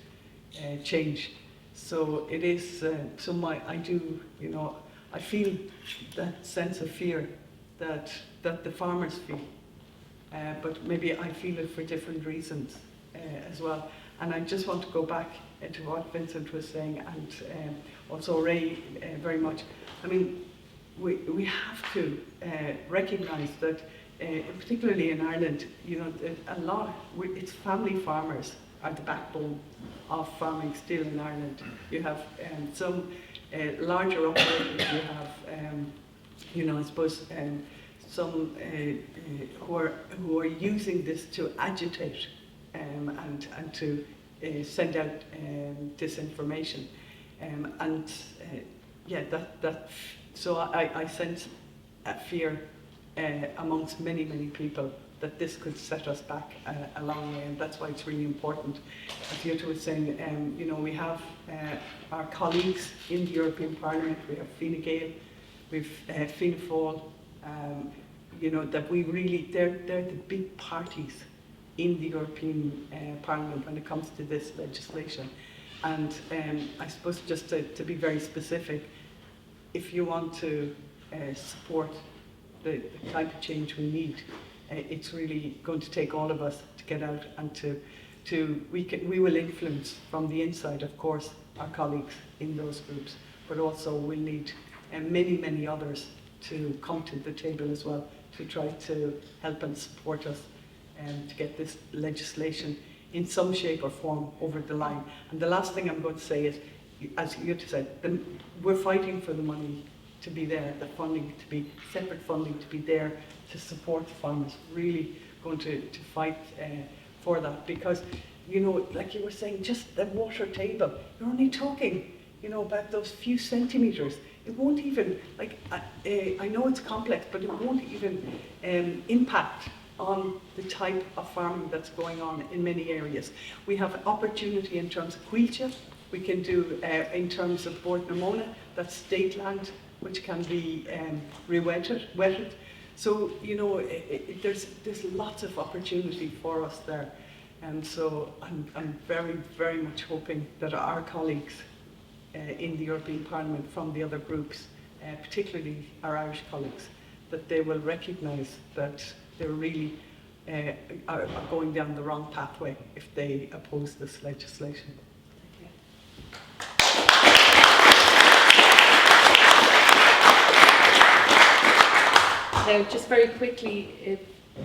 change. So it is. I feel that sense of fear that the farmers feel, but maybe I feel it for different reasons as well. And I just want to go back to what Vincent was saying, and also Ray very much. I mean, we have to recognise that, particularly in Ireland, you know, it's family farmers are the backbone of farming still in Ireland. You have some larger operators, you have I suppose some who are using this to agitate and to send out disinformation, so I sense a fear amongst many people that this could set us back a long way, and that's why it's really important. As Jutta was saying, we have our colleagues in the European Parliament. We have Fine Gael, we've Fianna Fáil. That we really, they're the big parties in the European Parliament when it comes to this legislation. And I suppose just to be very specific, if you want to support the climate change we need, it's really going to take all of us to get out and we will influence from the inside, of course, our colleagues in those groups, but also we'll need many others to come to the table as well to try to help and support us to get this legislation in some shape or form over the line. And the last thing I'm going to say is, as Jutta said, we're fighting for the money to be there, the funding to be, separate funding to be there to support the farmers, really going to fight for that, because, like you were saying, just the water table, you're only talking, about those few centimetres. It won't even, I know it's complex, but it won't even impact on the type of farming that's going on in many areas. We have an opportunity in terms of Cuilcha, we can do in terms of Bord Namona, that's state land, which can be wetted. So, there's lots of opportunity for us there. And so I'm very much hoping that our colleagues in the European Parliament from the other groups, particularly our Irish colleagues, that they will recognise that they really are going down the wrong pathway if they oppose this legislation. Now, just very quickly, if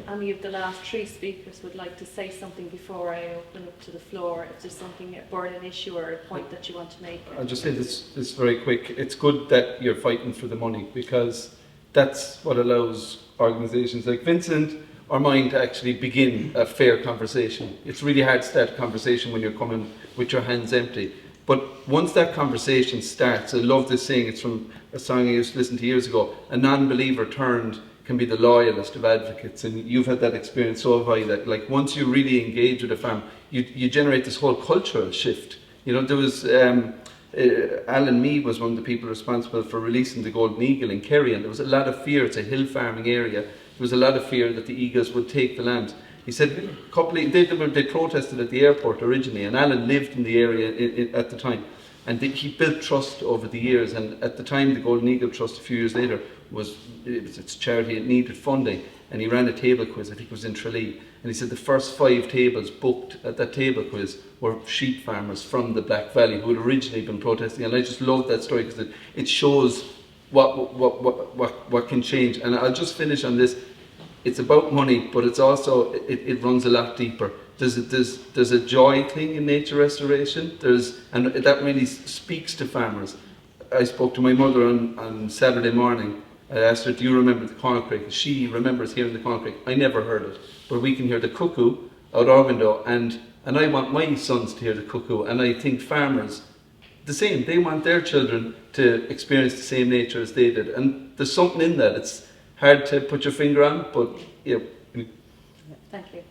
any of the last three speakers would like to say something before I open up to the floor, if there's something, a burning issue or a point that you want to make. I'll just say this very quick. It's good that you're fighting for the money, because that's what allows organisations like Vincent or mine to actually begin a fair conversation. It's really hard to start a conversation when you're coming with your hands empty. But once that conversation starts, I love this saying, it's from a song I used to listen to years ago, a non-believer turned can be the loyalist of advocates, and you've had that experience, so have I, that once you really engage with a farm, you generate this whole cultural shift. There was Alan Mead was one of the people responsible for releasing the Golden Eagle in Kerry, and there was a lot of fear. It's a hill farming area. There was a lot of fear that the eagles would take the land. He said they protested at the airport originally, and Alan lived in the area at the time. And he built trust over the years, and at the time the Golden Eagle Trust a few years later was its charity, it needed funding, and he ran a table quiz, I think it was in Tralee, and he said the first 5 tables booked at that table quiz were sheep farmers from the Black Valley who had originally been protesting, and I just love that story because it shows what can change. And I'll just finish on this. It's about money, but it's also, it runs a lot deeper. There's a joy thing in nature restoration, and that really speaks to farmers. I spoke to my mother on Saturday morning. I asked her, do you remember the corn crake? She remembers hearing the corn crake. I never heard it, but we can hear the cuckoo out our window, and I want my sons to hear the cuckoo, and I think farmers, the same, they want their children to experience the same nature as they did, and there's something in that. It's hard to put your finger on, but yeah. Thank you.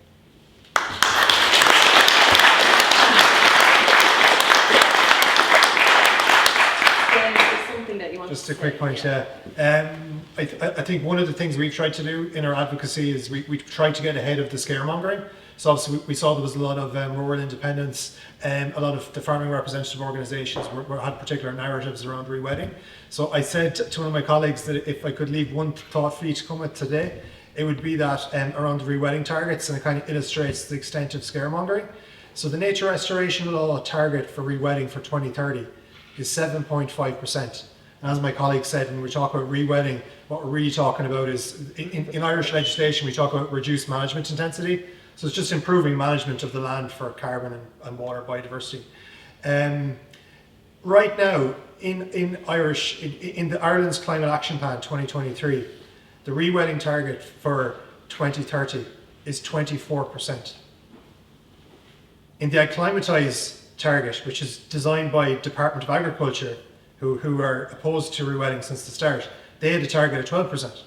Just a quick point, I think one of the things we've tried to do in our advocacy is we tried to get ahead of the scaremongering. So obviously we saw there was a lot of rural independence, and a lot of the farming representative organisations had particular narratives around rewetting. So I said to one of my colleagues that if I could leave one thought for you to come with today, it would be that around the rewetting targets, and it kind of illustrates the extent of scaremongering. So the Nature Restoration Law target for rewetting for 2030 is 7.5%. And as my colleague said, when we talk about rewetting, what we're really talking about is, in Irish legislation, we talk about reduced management intensity. So it's just improving management of the land for carbon and water biodiversity. right now, in the Ireland's Climate Action Plan 2023, the re-wetting target for 2030 is 24%. In the acclimatise target, which is designed by Department of Agriculture, who are opposed to re-wetting since the start, they had a target of 12%.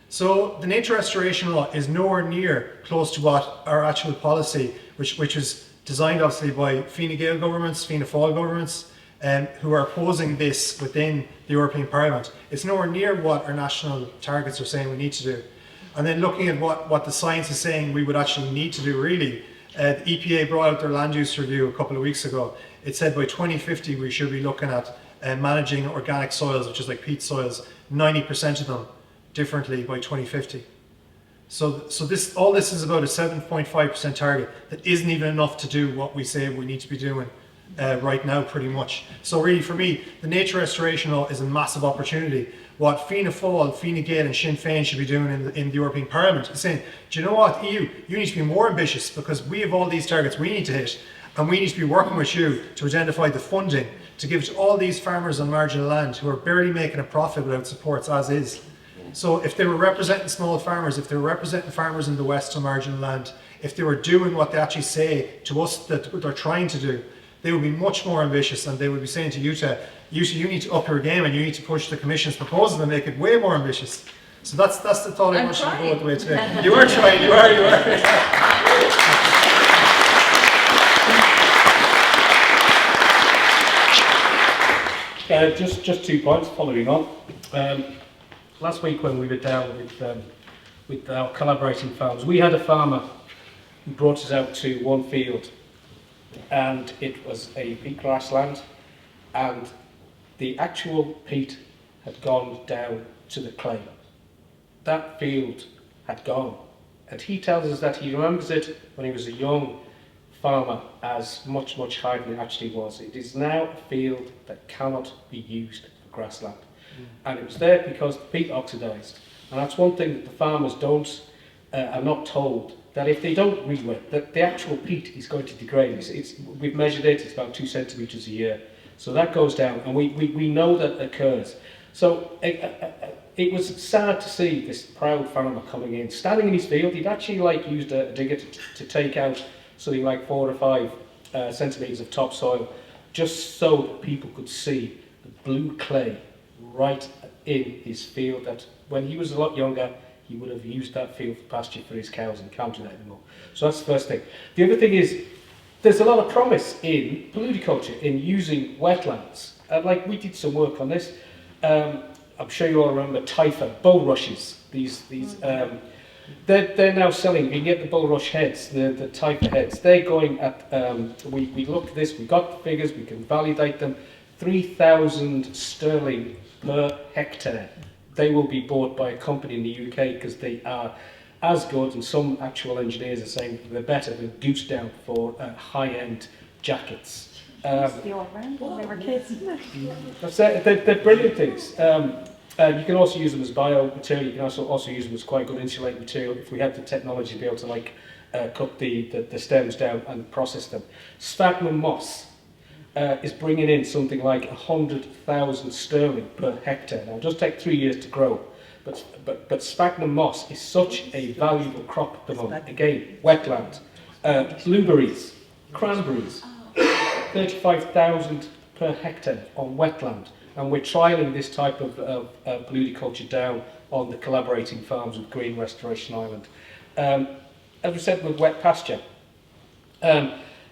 So the nature restoration law is nowhere near close to what our actual policy, which was designed obviously by Fine Gael governments, Fianna Fáil governments, who are opposing this within the European Parliament. It's nowhere near what our national targets are saying we need to do. And then looking at what the science is saying we would actually need to do really, the EPA brought out their land use review a couple of weeks ago. It said by 2050 we should be looking at managing organic soils, which is like peat soils, 90% of them differently by 2050. So all this is about a 7.5% target that isn't even enough to do what we say we need to be doing right now, pretty much. So really, for me, the nature restoration law is a massive opportunity. What Fianna Fáil, Fine Gael and Sinn Féin should be doing in the European Parliament is saying, do you know what, EU, you need to be more ambitious because we have all these targets we need to hit, and we need to be working with you to identify the funding to give to all these farmers on marginal land who are barely making a profit without supports as is. So if they were representing small farmers, if they were representing farmers in the west on marginal land, if they were doing what they actually say to us that they're trying to do, they would be much more ambitious, and they would be saying to Jutta, you need to up your game and you need to push the Commission's proposal and make it way more ambitious. So that's the thought I want you to go with the way today. You are trying, you are. Just 2 points following on. Last week when we were down with our collaborating farms, we had a farmer who brought us out to one field, and it was a peat grassland, and the actual peat had gone down to the clay. That field had gone, and he tells us that he remembers it when he was a young farmer as much higher than it actually was. It is now a field that cannot be used for grassland. And it was there because the peat oxidised. And that's one thing that the farmers are not told, that if they don't re-wet, that the actual peat is going to degrade. We've measured it, it's about 2 centimetres a year. So that goes down, and we know that occurs. So it was sad to see this proud farmer coming in, standing in his field. He'd actually used a digger to take out something like 4 or 5 centimetres of topsoil, just so that people could see the blue clay right in his field, that when he was a lot younger, he would have used that field for pasture for his cows and can't do that anymore. So that's the first thing. The other thing is, there's a lot of promise in polludiculture, in using wetlands. We did some work on this. I'm sure you all remember TIFA, bulrushes. They're now selling, you can get the bulrush heads, the TIFA heads. They're going at, we looked at this, we got the figures, we can validate them, 3,000 sterling per hectare. They will be bought by a company in the UK because they are as good, and some actual engineers are saying they're better than goose down for high-end jackets. They all ran when they were kids. They're brilliant things. You can also use them as biomaterial. You can also use them as quite good insulating material if we had the technology to be able to cut the stems down and process them. Sphagnum moss is bringing in something like 100,000 sterling per hectare. Now, it does take 3 years to grow, but sphagnum moss is such a valuable crop at the moment. Again, wetland. Blueberries, cranberries, 35,000 per hectare on wetland. And we're trialling this type of polludiculture down on the collaborating farms with Green Restoration Island. As we said with wet pasture,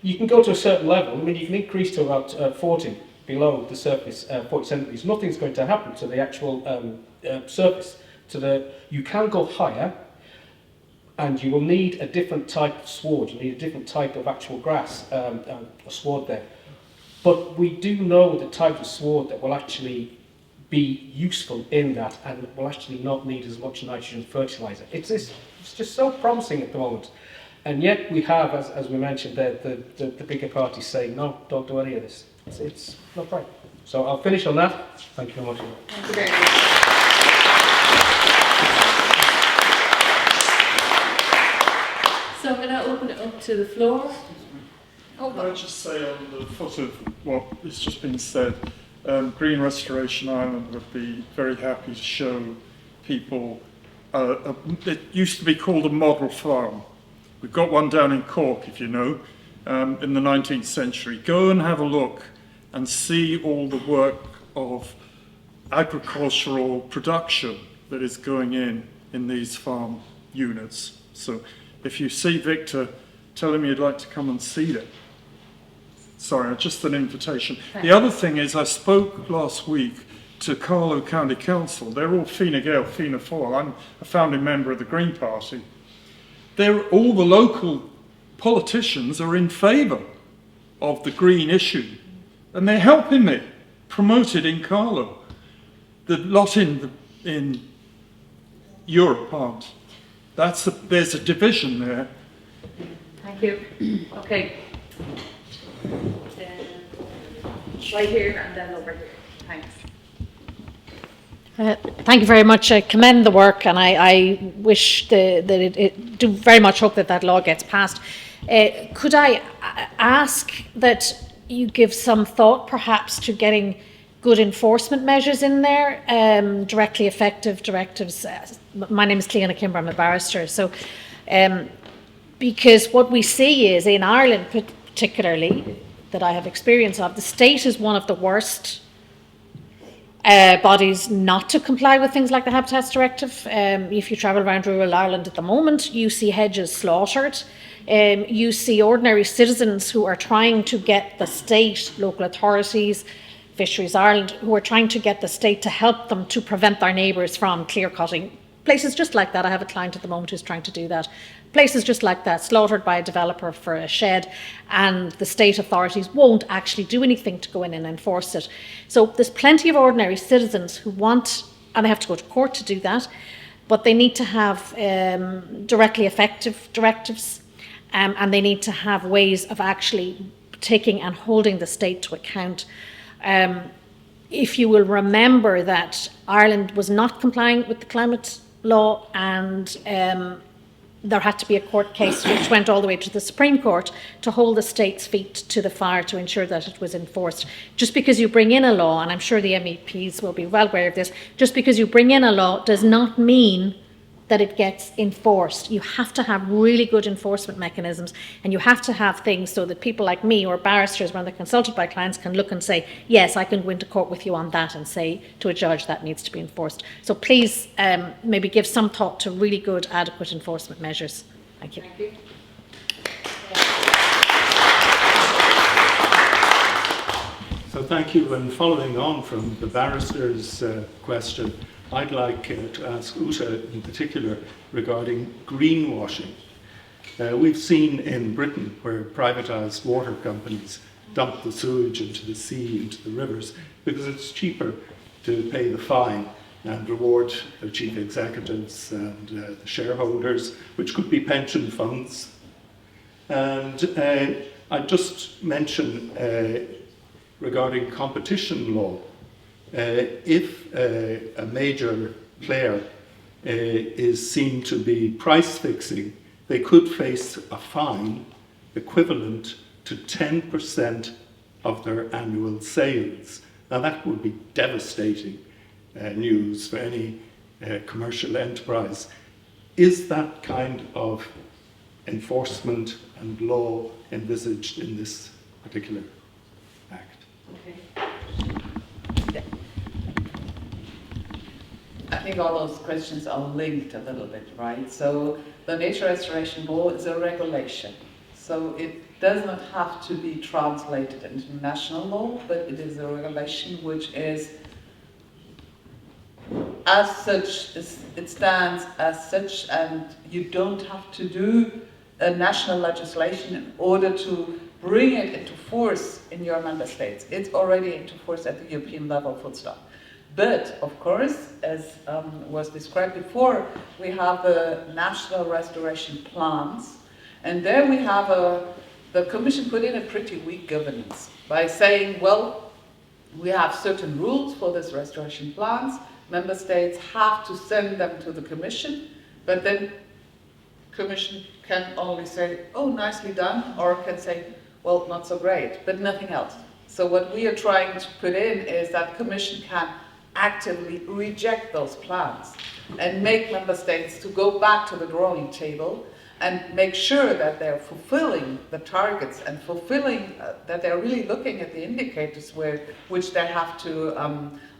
you can go to a certain level. I mean, you can increase to about 40 below the surface, 40 centimetres. Nothing's going to happen to the actual surface. You can go higher, and you will need a different type of sward. You need a different type of actual grass, a sward there. But we do know the type of sward that will actually be useful in that and will actually not need as much nitrogen fertiliser. It's just so promising at the moment. And yet we have, as we mentioned, the bigger parties saying, no, don't do any of this. It's not right. So I'll finish on that. Thank you very much. Thank you very much. So I'm going to open it up to the floor Hold Can I on. just say on the foot of what has just been said, Green Restoration Ireland would be very happy to show people, it used to be called a model farm. We've got one down in Cork, if you know, in the 19th century. Go and have a look and see all the work of agricultural production that is going in these farm units. So if you see Victor, tell him you'd like to come and see them. Sorry, just an invitation. The other thing is I spoke last week to Carlow County Council. They're all Fine Gael, Fianna Fáil. I'm a founding member of the Green Party. All the local politicians are in favour of the green issue, and they're helping me promote it in Carlow. The lot in Europe aren't. There's a division there. Thank you. Okay. Right here and then over here. Thanks. Thank you very much. I commend the work, and I wish that it do very much hope that law gets passed. Could I ask that you give some thought, perhaps, to getting good enforcement measures in there, directly effective directives? My name is Cleona Kimber, I'm a barrister. So, because what we see is in Ireland, particularly, that I have experience of, the state is one of the worst bodies not to comply with things like the Habitats Directive. If you travel around rural Ireland at the moment, you see hedges slaughtered. You see ordinary citizens who are trying to get the state, local authorities, Fisheries Ireland, who are trying to get the state to help them to prevent their neighbours from clear-cutting. Places just like that. I have a client at the moment who's trying to do that. Places just like that, slaughtered by a developer for a shed, and the state authorities won't actually do anything to go in and enforce it. So there's plenty of ordinary citizens who want, and they have to go to court to do that, but they need to have directly effective directives, and they need to have ways of actually taking and holding the state to account. If you will remember that Ireland was not complying with the climate law, and there had to be a court case which went all the way to the Supreme Court to hold the state's feet to the fire to ensure that it was enforced. Just because you bring in a law, and I'm sure the MEPs will be well aware of this, just because you bring in a law does not mean that it gets enforced. You have to have really good enforcement mechanisms, and you have to have things so that people like me or barristers, when they're consulted by clients, can look and say, yes, I can go into court with you on that, and say to a judge that needs to be enforced. So please maybe give some thought to really good, adequate enforcement measures. Thank you. Thank you. So thank you. And following on from the barrister's question, I'd like to ask Jutta in particular regarding greenwashing. We've seen in Britain where privatised water companies dump the sewage into the sea, into the rivers, because it's cheaper to pay the fine and reward the chief executives and the shareholders, which could be pension funds. And I'd just mention regarding competition law, if a major player is seen to be price fixing, they could face a fine equivalent to 10% of their annual sales. Now that would be devastating news for any commercial enterprise. Is that kind of enforcement and law envisaged in this particular act? Okay. I think all those questions are linked a little bit, right? So the nature restoration law is a regulation. So it does not have to be translated into national law, but it is a regulation which is as such, it stands as such, and you don't have to do a national legislation in order to bring it into force in your member states. It's already into force at the European level, full stop. But, of course, as was described before, we have the national restoration plans, and there we have the Commission put in a pretty weak governance by saying, well, we have certain rules for this restoration plans, member states have to send them to the Commission, but then Commission can only say, oh, nicely done, or can say, well, not so great, but nothing else. So what we are trying to put in is that Commission can actively reject those plans and make member states to go back to the drawing table and make sure that they're fulfilling the targets and fulfilling, that they're really looking at the indicators which they have to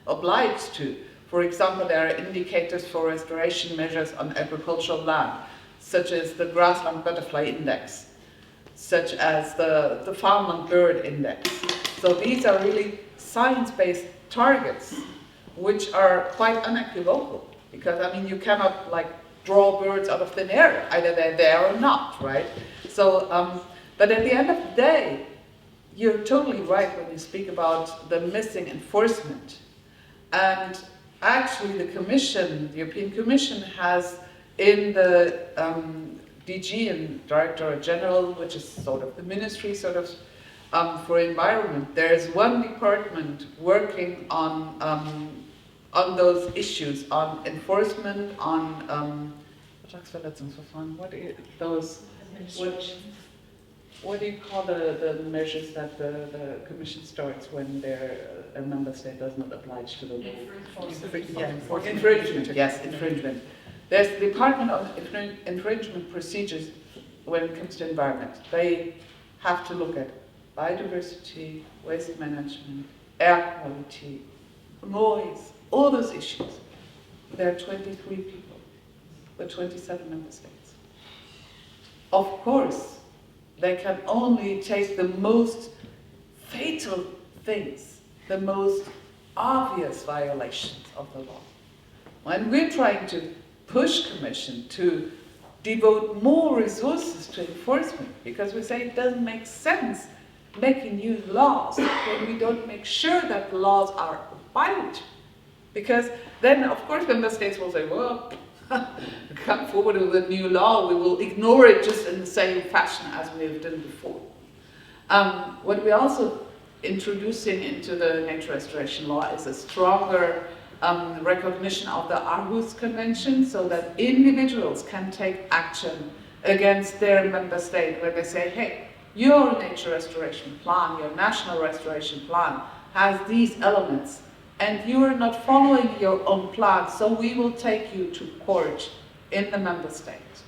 oblige to. For example, there are indicators for restoration measures on agricultural land, such as the grassland butterfly index, such as the farmland bird index. So these are really science-based targets, which are quite unequivocal, because I mean you cannot like draw birds out of thin air, either they're there or not, right? So, but at the end of the day, you're totally right when you speak about the missing enforcement. And actually the Commission, the European Commission has in the DG and Director General, which is sort of the ministry sort of for environment, there's one department working on those issues, on enforcement, on Vertragsverletzungsverfahren. What do you call the measures that the Commission starts when a member state does not oblige to the law? Infringement, yes, infringement. There's the Department of Infringement Procedures when it comes to environment. They have to look at biodiversity, waste management, air quality, noise, all those issues. There are 23 people, but 27 member states. Of course, they can only take the most fatal things, the most obvious violations of the law. When we're trying to push Commission to devote more resources to enforcement, because we say it doesn't make sense making new laws when we don't make sure that the laws are abided. Because then, of course, member states will say, well, come forward with a new law, we will ignore it just in the same fashion as we have done before. What we're also introducing into the nature restoration law is a stronger recognition of the Aarhus Convention, so that individuals can take action against their member state where they say, hey, your nature restoration plan, your national restoration plan has these elements and you are not following your own plan, so we will take you to court in the member state.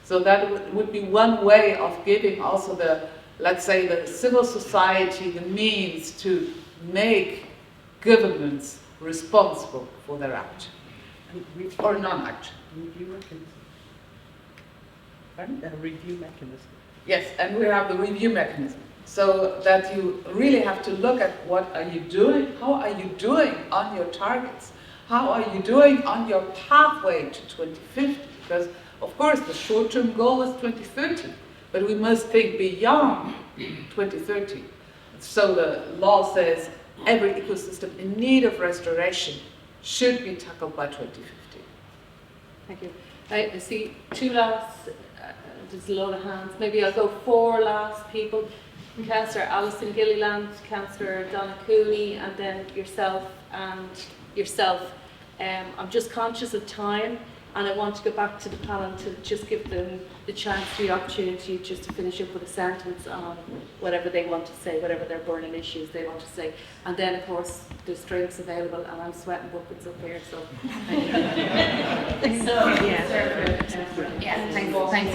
So that would be one way of giving also the, let's say, the civil society the means to make governments responsible for their action or non-action. Review mechanism. Pardon? A review mechanism. Yes, and we have the review mechanism. So that you really have to look at what are you doing, how are you doing on your targets, how are you doing on your pathway to 2050, because of course the short-term goal is 2030, but we must think beyond 2030. So the law says every ecosystem in need of restoration should be tackled by 2050. Thank you. I see two last, there's a lot of hands, maybe I'll go four last people. Councillor Alison Gilliland, Councillor Donna Cooney, and then yourself and yourself. I'm just conscious of time, and I want to go back to the panel to just give them the chance, the opportunity just to finish up with a sentence on whatever they want to say, whatever their burning issues they want to say. And then, of course, there's drinks available, and I'm sweating buckets up here, so. Thanks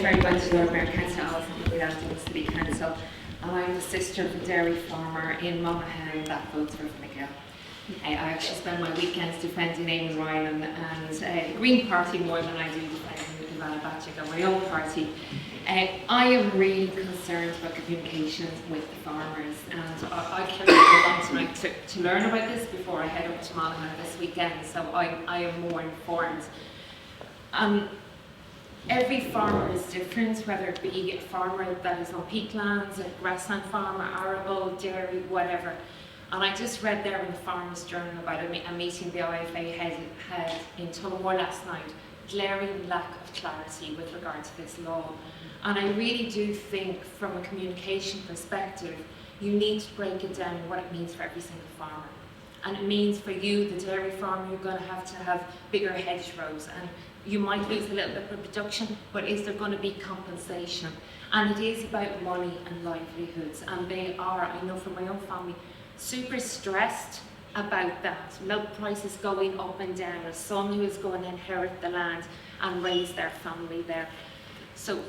very much, Lord Mayor Councillor Alison Gilliland, City Council. I'm the sister of a dairy farmer in Monaghan that votes for Fine Gael. I actually spend my weekends defending Eamon Ryan and the Green Party more than I do defending the Valabachik and my own party. I am really concerned about communications with the farmers, and I came along tonight to learn about this before I head up to Monaghan this weekend, so I am more informed. Every farmer is different, whether it be a farmer that is on peatlands, a grassland farmer, arable, dairy, whatever. And I just read there in the Farmers' Journal about a meeting the IFA had in Tullamore last night, glaring lack of clarity with regard to this law. And I really do think from a communication perspective, you need to break it down what it means for every single farmer. And it means for you, the dairy farmer, you're going to have bigger hedgerows and you might lose a little bit of production, but is there going to be compensation? And it is about money and livelihoods, and they are, I know from my own family, super stressed about that. Milk prices going up and down, a son who is going to inherit the land and raise their family there. So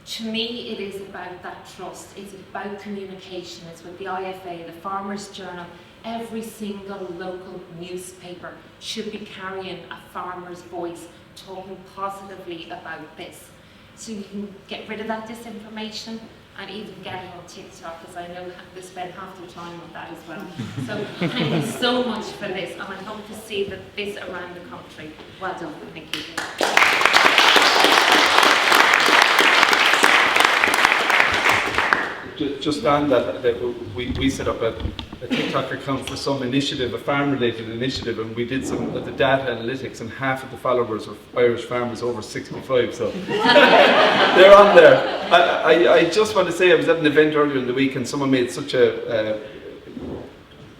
to me, it is about that trust. It's about communication. It's with the IFA, the Farmers Journal. Every single local newspaper should be carrying a farmer's voice, talking positively about this. So you can get rid of that disinformation and even get it on TikTok, because I know they spend half their time on that as well. So thank you so much for this, and I hope to see this around the country. Well done, thank you. Just on that, we set up a TikTok account for some initiative, a farm-related initiative, and we did some of the data analytics, and half of the followers are Irish farmers over 65, so they're on there. I just want to say, I was at an event earlier in the week, and someone made such a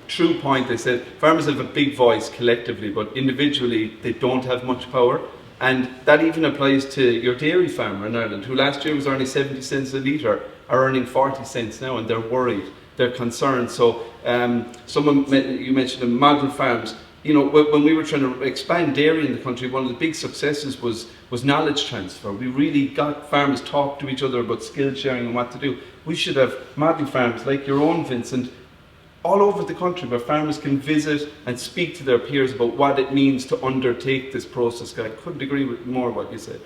true point. They said farmers have a big voice collectively, but individually they don't have much power. And that even applies to your dairy farmer in Ireland, who last year was earning 70 cents a litre, are earning 40 cents now, and they're worried, they're concerned. So you mentioned the model farms. You know, when we were trying to expand dairy in the country, one of the big successes was knowledge transfer. We really got farmers talk to each other about skill sharing and what to do. We should have model farms like your own, Vincent, all over the country, where farmers can visit and speak to their peers about what it means to undertake this process. I couldn't agree with more what you said.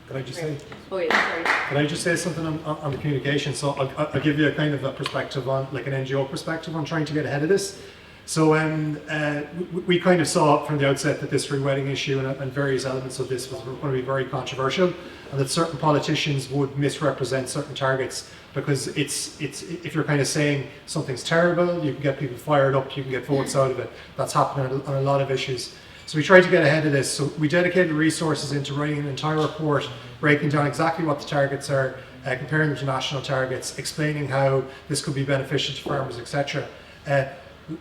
Can I just say? Oh yeah, sorry. Can I just say something on the communication? So I'll give you a kind of a perspective on, like an NGO perspective on trying to get ahead of this. So we kind of saw from the outset that this re-wetting issue and various elements of this was going to be very controversial, and that certain politicians would misrepresent certain targets, because it's if you're kind of saying something's terrible, you can get people fired up, you can get votes out of it. That's happening on a lot of issues. So we tried to get ahead of this. So we dedicated resources into writing an entire report, breaking down exactly what the targets are, comparing them to national targets, explaining how this could be beneficial to farmers, etc.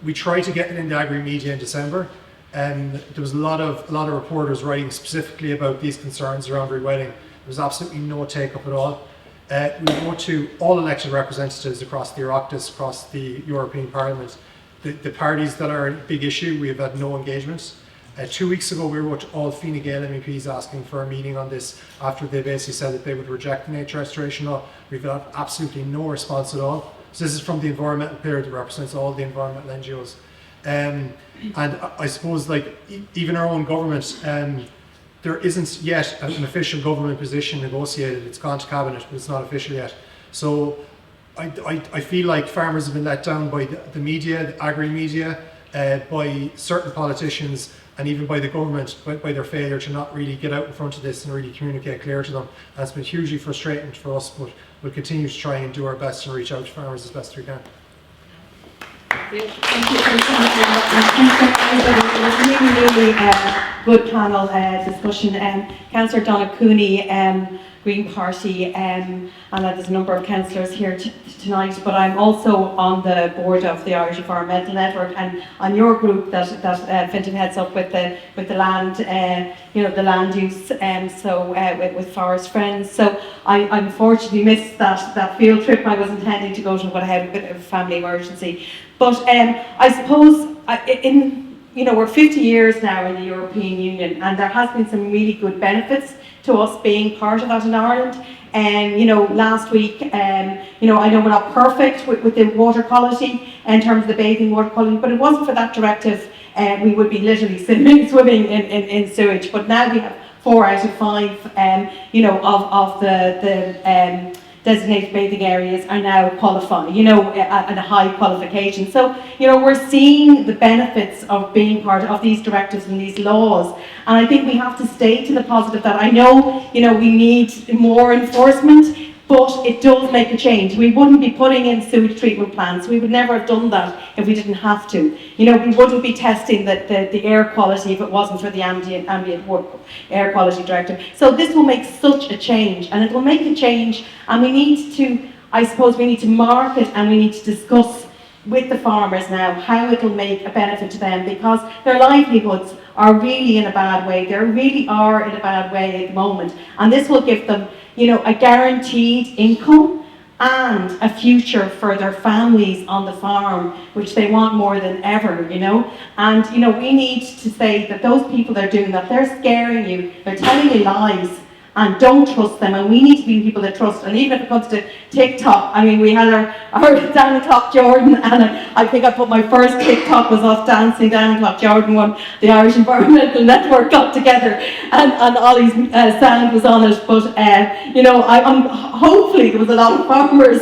We tried to get it in the agri-media in December, and there was a lot of reporters writing specifically about these concerns around re-wetting. There was absolutely no take-up at all. We wrote to all elected representatives across the Oireachtas, across the European Parliament. The parties that are a big issue, we have had no engagement. 2 weeks ago, we wrote to all Fine Gael MEPs asking for a meeting on this, after they basically said that they would reject the nature restoration law. We've had absolutely no response at all. So this is from the environmental player that represents all the environmental NGOs. And I suppose, like, even our own government, there isn't yet an official government position negotiated. It's gone to cabinet, but it's not official yet. So I feel like farmers have been let down by the media, the agri-media, by certain politicians, and even by the government, by their failure to not really get out in front of this and really communicate clear to them. And it's been hugely frustrating for us, but we'll continue to try and do our best and reach out to farmers as best we can. Thank you. Thank you so much very much. It was really good panel discussion. Councillor Donna Cooney, Green Party, and there's a number of councillors here tonight, but I'm also on the board of the Irish Environmental Network, and on your group that Fintan heads up with the land, the land use, with Forest Friends. So I unfortunately missed that field trip. I was intending to go to, but I had a bit of a family emergency. But I suppose we're 50 years now in the European Union, and there has been some really good benefits to us being part of that in Ireland. And last week, I know we're not perfect with the water quality in terms of the bathing water quality, but it wasn't for that directive, we would be literally swimming in sewage. But now we have 4 out of 5, of the designated bathing areas are now qualifying, at a high qualification. So, we're seeing the benefits of being part of these directives and these laws. And I think we have to stay to the positive that I know, we need more enforcement, but it does make a change. We wouldn't be putting in sewage treatment plants. We would never have done that if we didn't have to. We wouldn't be testing the air quality if it wasn't for the ambient air quality directive. So this will make such a change, and it will make a change, and we need to market, and we need to discuss with the farmers now how it will make a benefit to them, because their livelihoods are really in a bad way. They really are in a bad way at the moment. And this will give them, you know, a guaranteed income and a future for their families on the farm, which they want more than ever, you know. And, you know, we need to say that those people that are doing that, they're scaring you, they're telling you lies, and don't trust them. And we need to be people that trust. And even if it comes to TikTok, I mean, we had our down the clock Jordan, and I think I put my first TikTok was us dancing down the clock Jordan when the Irish Environmental Network got together, and Ollie's sound was on it. But you know, I'm hopefully there was a lot of farmers,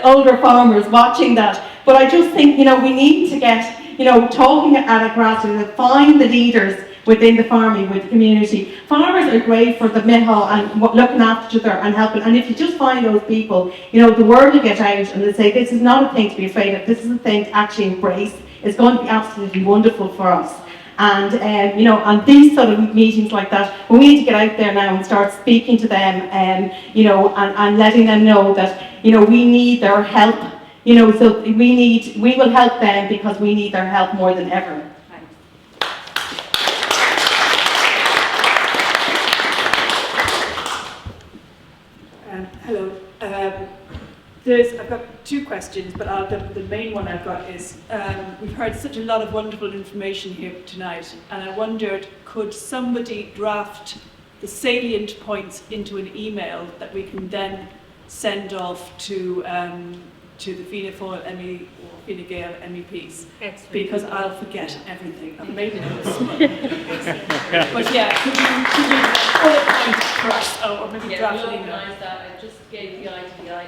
older farmers watching that. But I just think, you know, we need to get, you know, talking at a grassroots, find the leaders within the farming, with the community. Farmers are great for the middle and looking after each other and helping. And if you just find those people, you know, the word will get out and they'll say, this is not a thing to be afraid of, this is a thing to actually embrace. It's going to be absolutely wonderful for us. And, you know, on these sort of meetings like that, we need to get out there now and start speaking to them, you know, and letting them know that, you know, we need their help. You know, so we will help them because we need their help more than ever. Hello. I've got two questions, but the main one I've got is, we've heard such a lot of wonderful information here tonight, and I wondered, could somebody draft the salient points into an email that we can then send off to the Fianna Fáil ME or Fine Gael MEPs? Because I'll forget everything. I've made notes. But yeah, could you bullet point for us, or maybe draft an email? That. I just gave the guy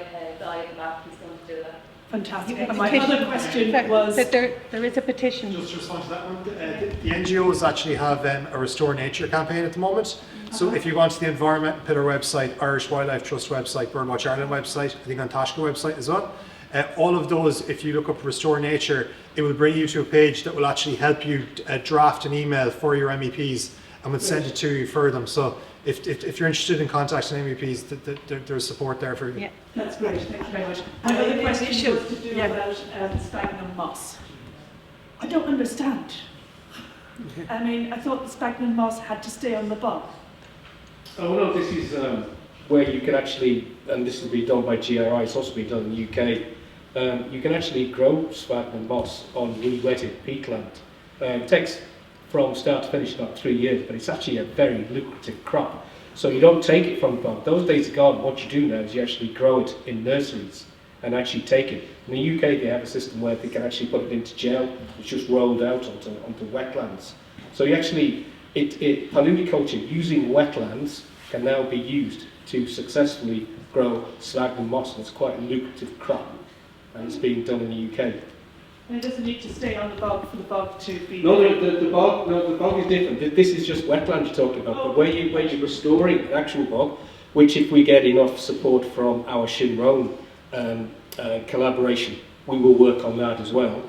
back. He's going to do that. Fantastic. And my other question was... There is a petition. Just to respond to that one, the NGOs actually have a Restore Nature campaign at the moment. So if you go onto the Environment Pillar website, Irish Wildlife Trust website, Birdwatch Ireland website, I think on Taoiseach website as well, all of those, if you look up Restore Nature, it will bring you to a page that will actually help you draft an email for your MEPs and will send it to you for them. So if you're interested in contacting MEPs, there's support there for you. Yeah, that's great. Thank you very much. Another question was to do about sphagnum moss. I don't understand. I mean, I thought the sphagnum moss had to stay on the bog. Oh no, this is where you can actually, and this will be done by GRI, it's also been done in the UK, you can actually grow sphagnum moss on re-wetted peatland. It takes from start to finish about 3 years, but it's actually a very lucrative crop. So you don't take it from the bog. Those days are gone. What you do now is you actually grow it in nurseries and actually take it. In the UK, they have a system where they can actually put it into gel. It's just rolled out onto wetlands. So you actually, paludiculture using wetlands can now be used to successfully grow sphagnum moss, and it's quite a lucrative crop, and it's being done in the UK. And it doesn't need to stay on the bog for the bog to be... No, the bog is different. This is just wetland you're talking about. But where you're restoring an actual bog, which if we get enough support from our Shinrone collaboration, we will work on that as well.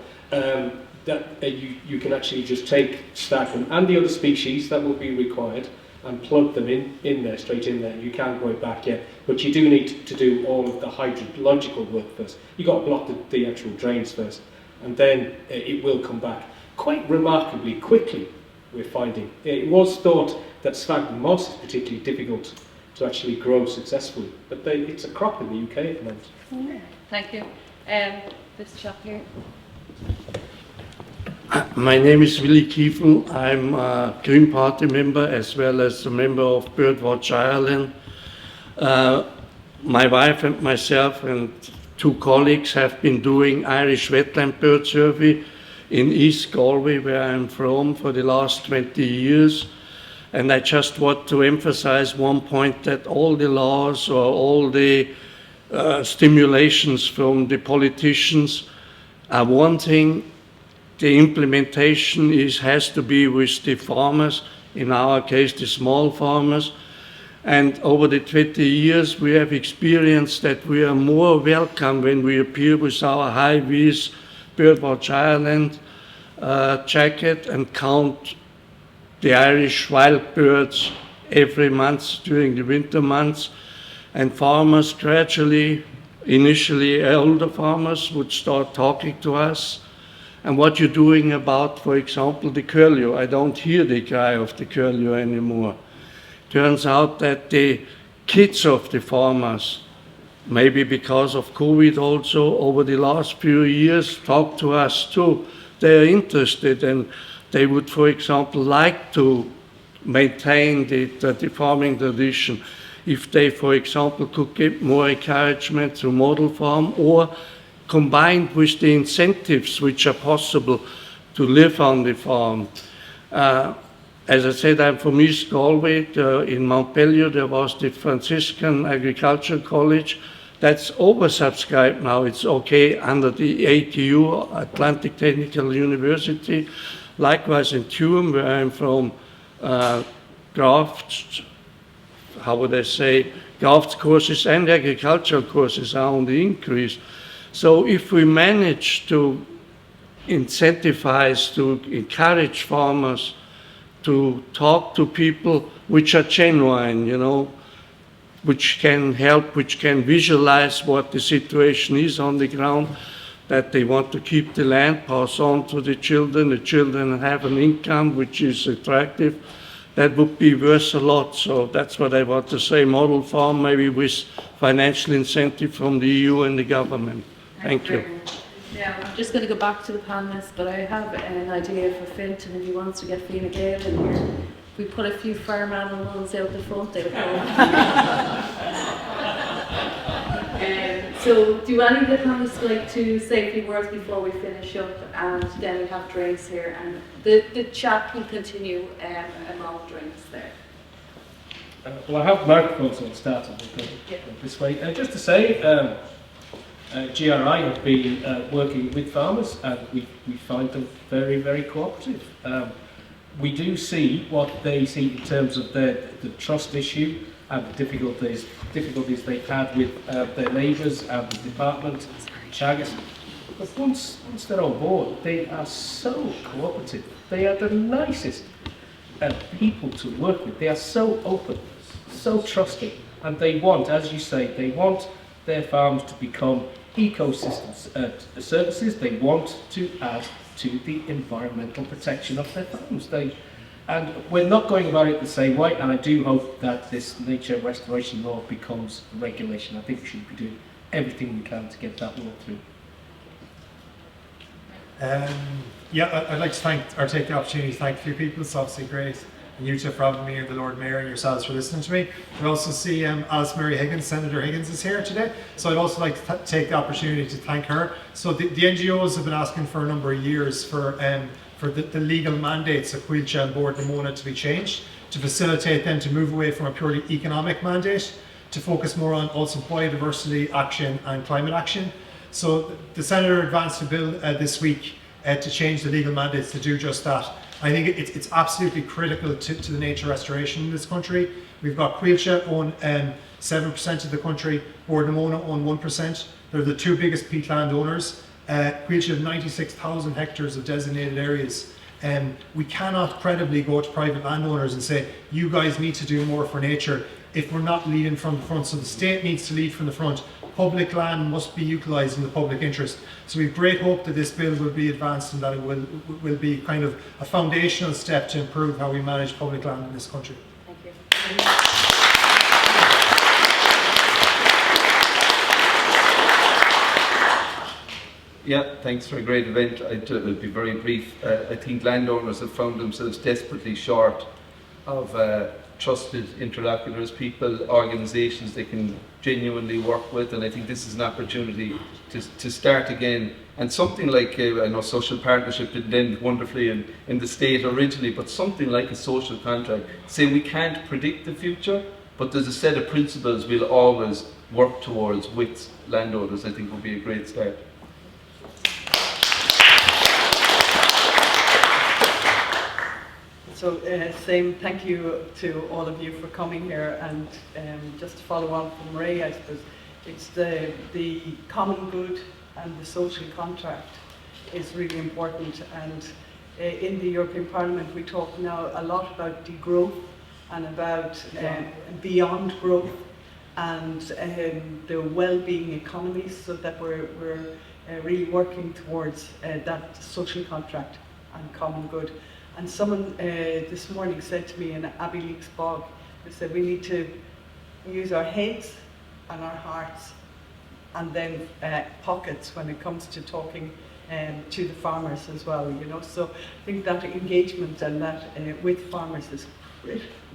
You can actually just take sphagnum and the other species that will be required and plug them in there, straight in there. You can't grow it back yet, but you do need to do all of the hydrological work first. You've got to block the actual drains first, and then it will come back quite remarkably quickly, we're finding. It was thought that sphagnum moss is particularly difficult to actually grow successfully, but it's a crop in the UK at the moment. Yeah. Thank you. This chap here. My name is Willy Kiefel. I'm a Green Party member as well as a member of Birdwatch Ireland. My wife and myself and 2 colleagues have been doing Irish wetland bird survey in East Galway, where I'm from, for the last 20 years. And I just want to emphasize one point, that all the laws or all the stimulations from the politicians are one thing. The implementation has to be with the farmers, in our case the small farmers. And over the 20 years we have experienced that we are more welcome when we appear with our high-vis Birdwatch Ireland jacket and count the Irish wild birds every month during the winter months. And farmers gradually, initially older farmers, would start talking to us. And what you're doing about, for example, the curlew. I don't hear the cry of the curlew anymore. Turns out that the kids of the farmers, maybe because of COVID also, over the last few years, talk to us too. They are interested and they would, for example, like to maintain the farming tradition. If they, for example, could get more encouragement through model farm or combined with the incentives which are possible to live on the farm. As I said, I'm from East Galway. In Montpellier, there was the Franciscan Agricultural College. That's oversubscribed now. It's okay under the ATU, Atlantic Technical University. Likewise in Tuam, where I'm from, crafts courses and agricultural courses are on the increase. So if we manage to incentivize, to encourage farmers to talk to people which are genuine, you know, which can help, which can visualize what the situation is on the ground, that they want to keep the land, pass on to the children have an income which is attractive, that would be worth a lot. So that's what I want to say, model farm, maybe with financial incentive from the EU and the government. Thank you. Yeah, I'm just going to go back to the panelists, but I have an idea for Fintan if he wants to get Fine Gael in here. If we put a few farm animals out the front, they'll go. So do any of the panelists like to say a few words before we finish up? And then we have drinks here, and the chat will continue among drinks there. Well, I have microphones, so I'll start this way. Just to say, GRI have been working with farmers, and we find them very, very cooperative. We do see what they see in terms of the trust issue and the difficulties they've had with their neighbours and the department, Chagas. But once they're on board, they are so cooperative. They are the nicest people to work with. They are so open, so trusting, and they want, as you say, they want their farms to become ecosystems services. They want to add to the environmental protection of their farms. And we're not going about it the same way, and I do hope that this nature restoration law becomes regulation. I think we should be doing everything we can to get that law through. Yeah, I'd like to take the opportunity to thank a few people. It's obviously great. And Jutta for having me, and the Lord Mayor, and yourselves for listening to me. I also see Alice Mary Higgins, Senator Higgins, is here today. So I'd also like to take the opportunity to thank her. So the NGOs have been asking for a number of years for the legal mandates of Coillte and Bord na Móna to be changed, to facilitate them to move away from a purely economic mandate, to focus more on also biodiversity action and climate action. So the Senator advanced a bill this week to change the legal mandates to do just that. I think it's absolutely critical to the nature restoration in this country. We've got Coillte own 7% of the country, Bord na Móna own 1%. They're the two biggest peat land owners. Coillte have 96,000 hectares of designated areas. We cannot credibly go to private landowners and say, you guys need to do more for nature if we're not leading from the front. So the state needs to lead from the front. Public land must be utilised in the public interest. So we have great hope that this bill will be advanced and that it will be kind of a foundational step to improve how we manage public land in this country. Thank you. Yeah, thanks for a great event. I'll be very brief. I think landowners have found themselves desperately short of trusted interlocutors, people, organisations they can genuinely work with, and I think this is an opportunity to start again. And something like, I know social partnership didn't end wonderfully in the state originally, but something like a social contract, say we can't predict the future, but there's a set of principles we'll always work towards with landowners, I think will be a great start. So same thank you to all of you for coming here, and just to follow on from Ray, I suppose it's the common good and the social contract is really important, and in the European Parliament we talk now a lot about degrowth and about beyond growth and the well-being economies, so that we're really working towards that social contract and common good. And someone this morning said to me in Abbey Leaks Bog, they said we need to use our heads and our hearts and then pockets when it comes to talking to the farmers as well, you know. So I think that engagement and that with farmers is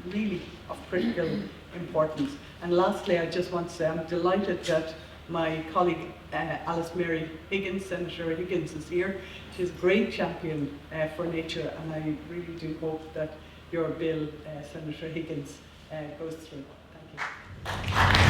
really of critical importance. And lastly, I just want to say I'm delighted that my colleague Alice Mary Higgins, Senator Higgins, is here. She's a great champion for nature, and I really do hope that your bill, Senator Higgins, goes through. Thank you.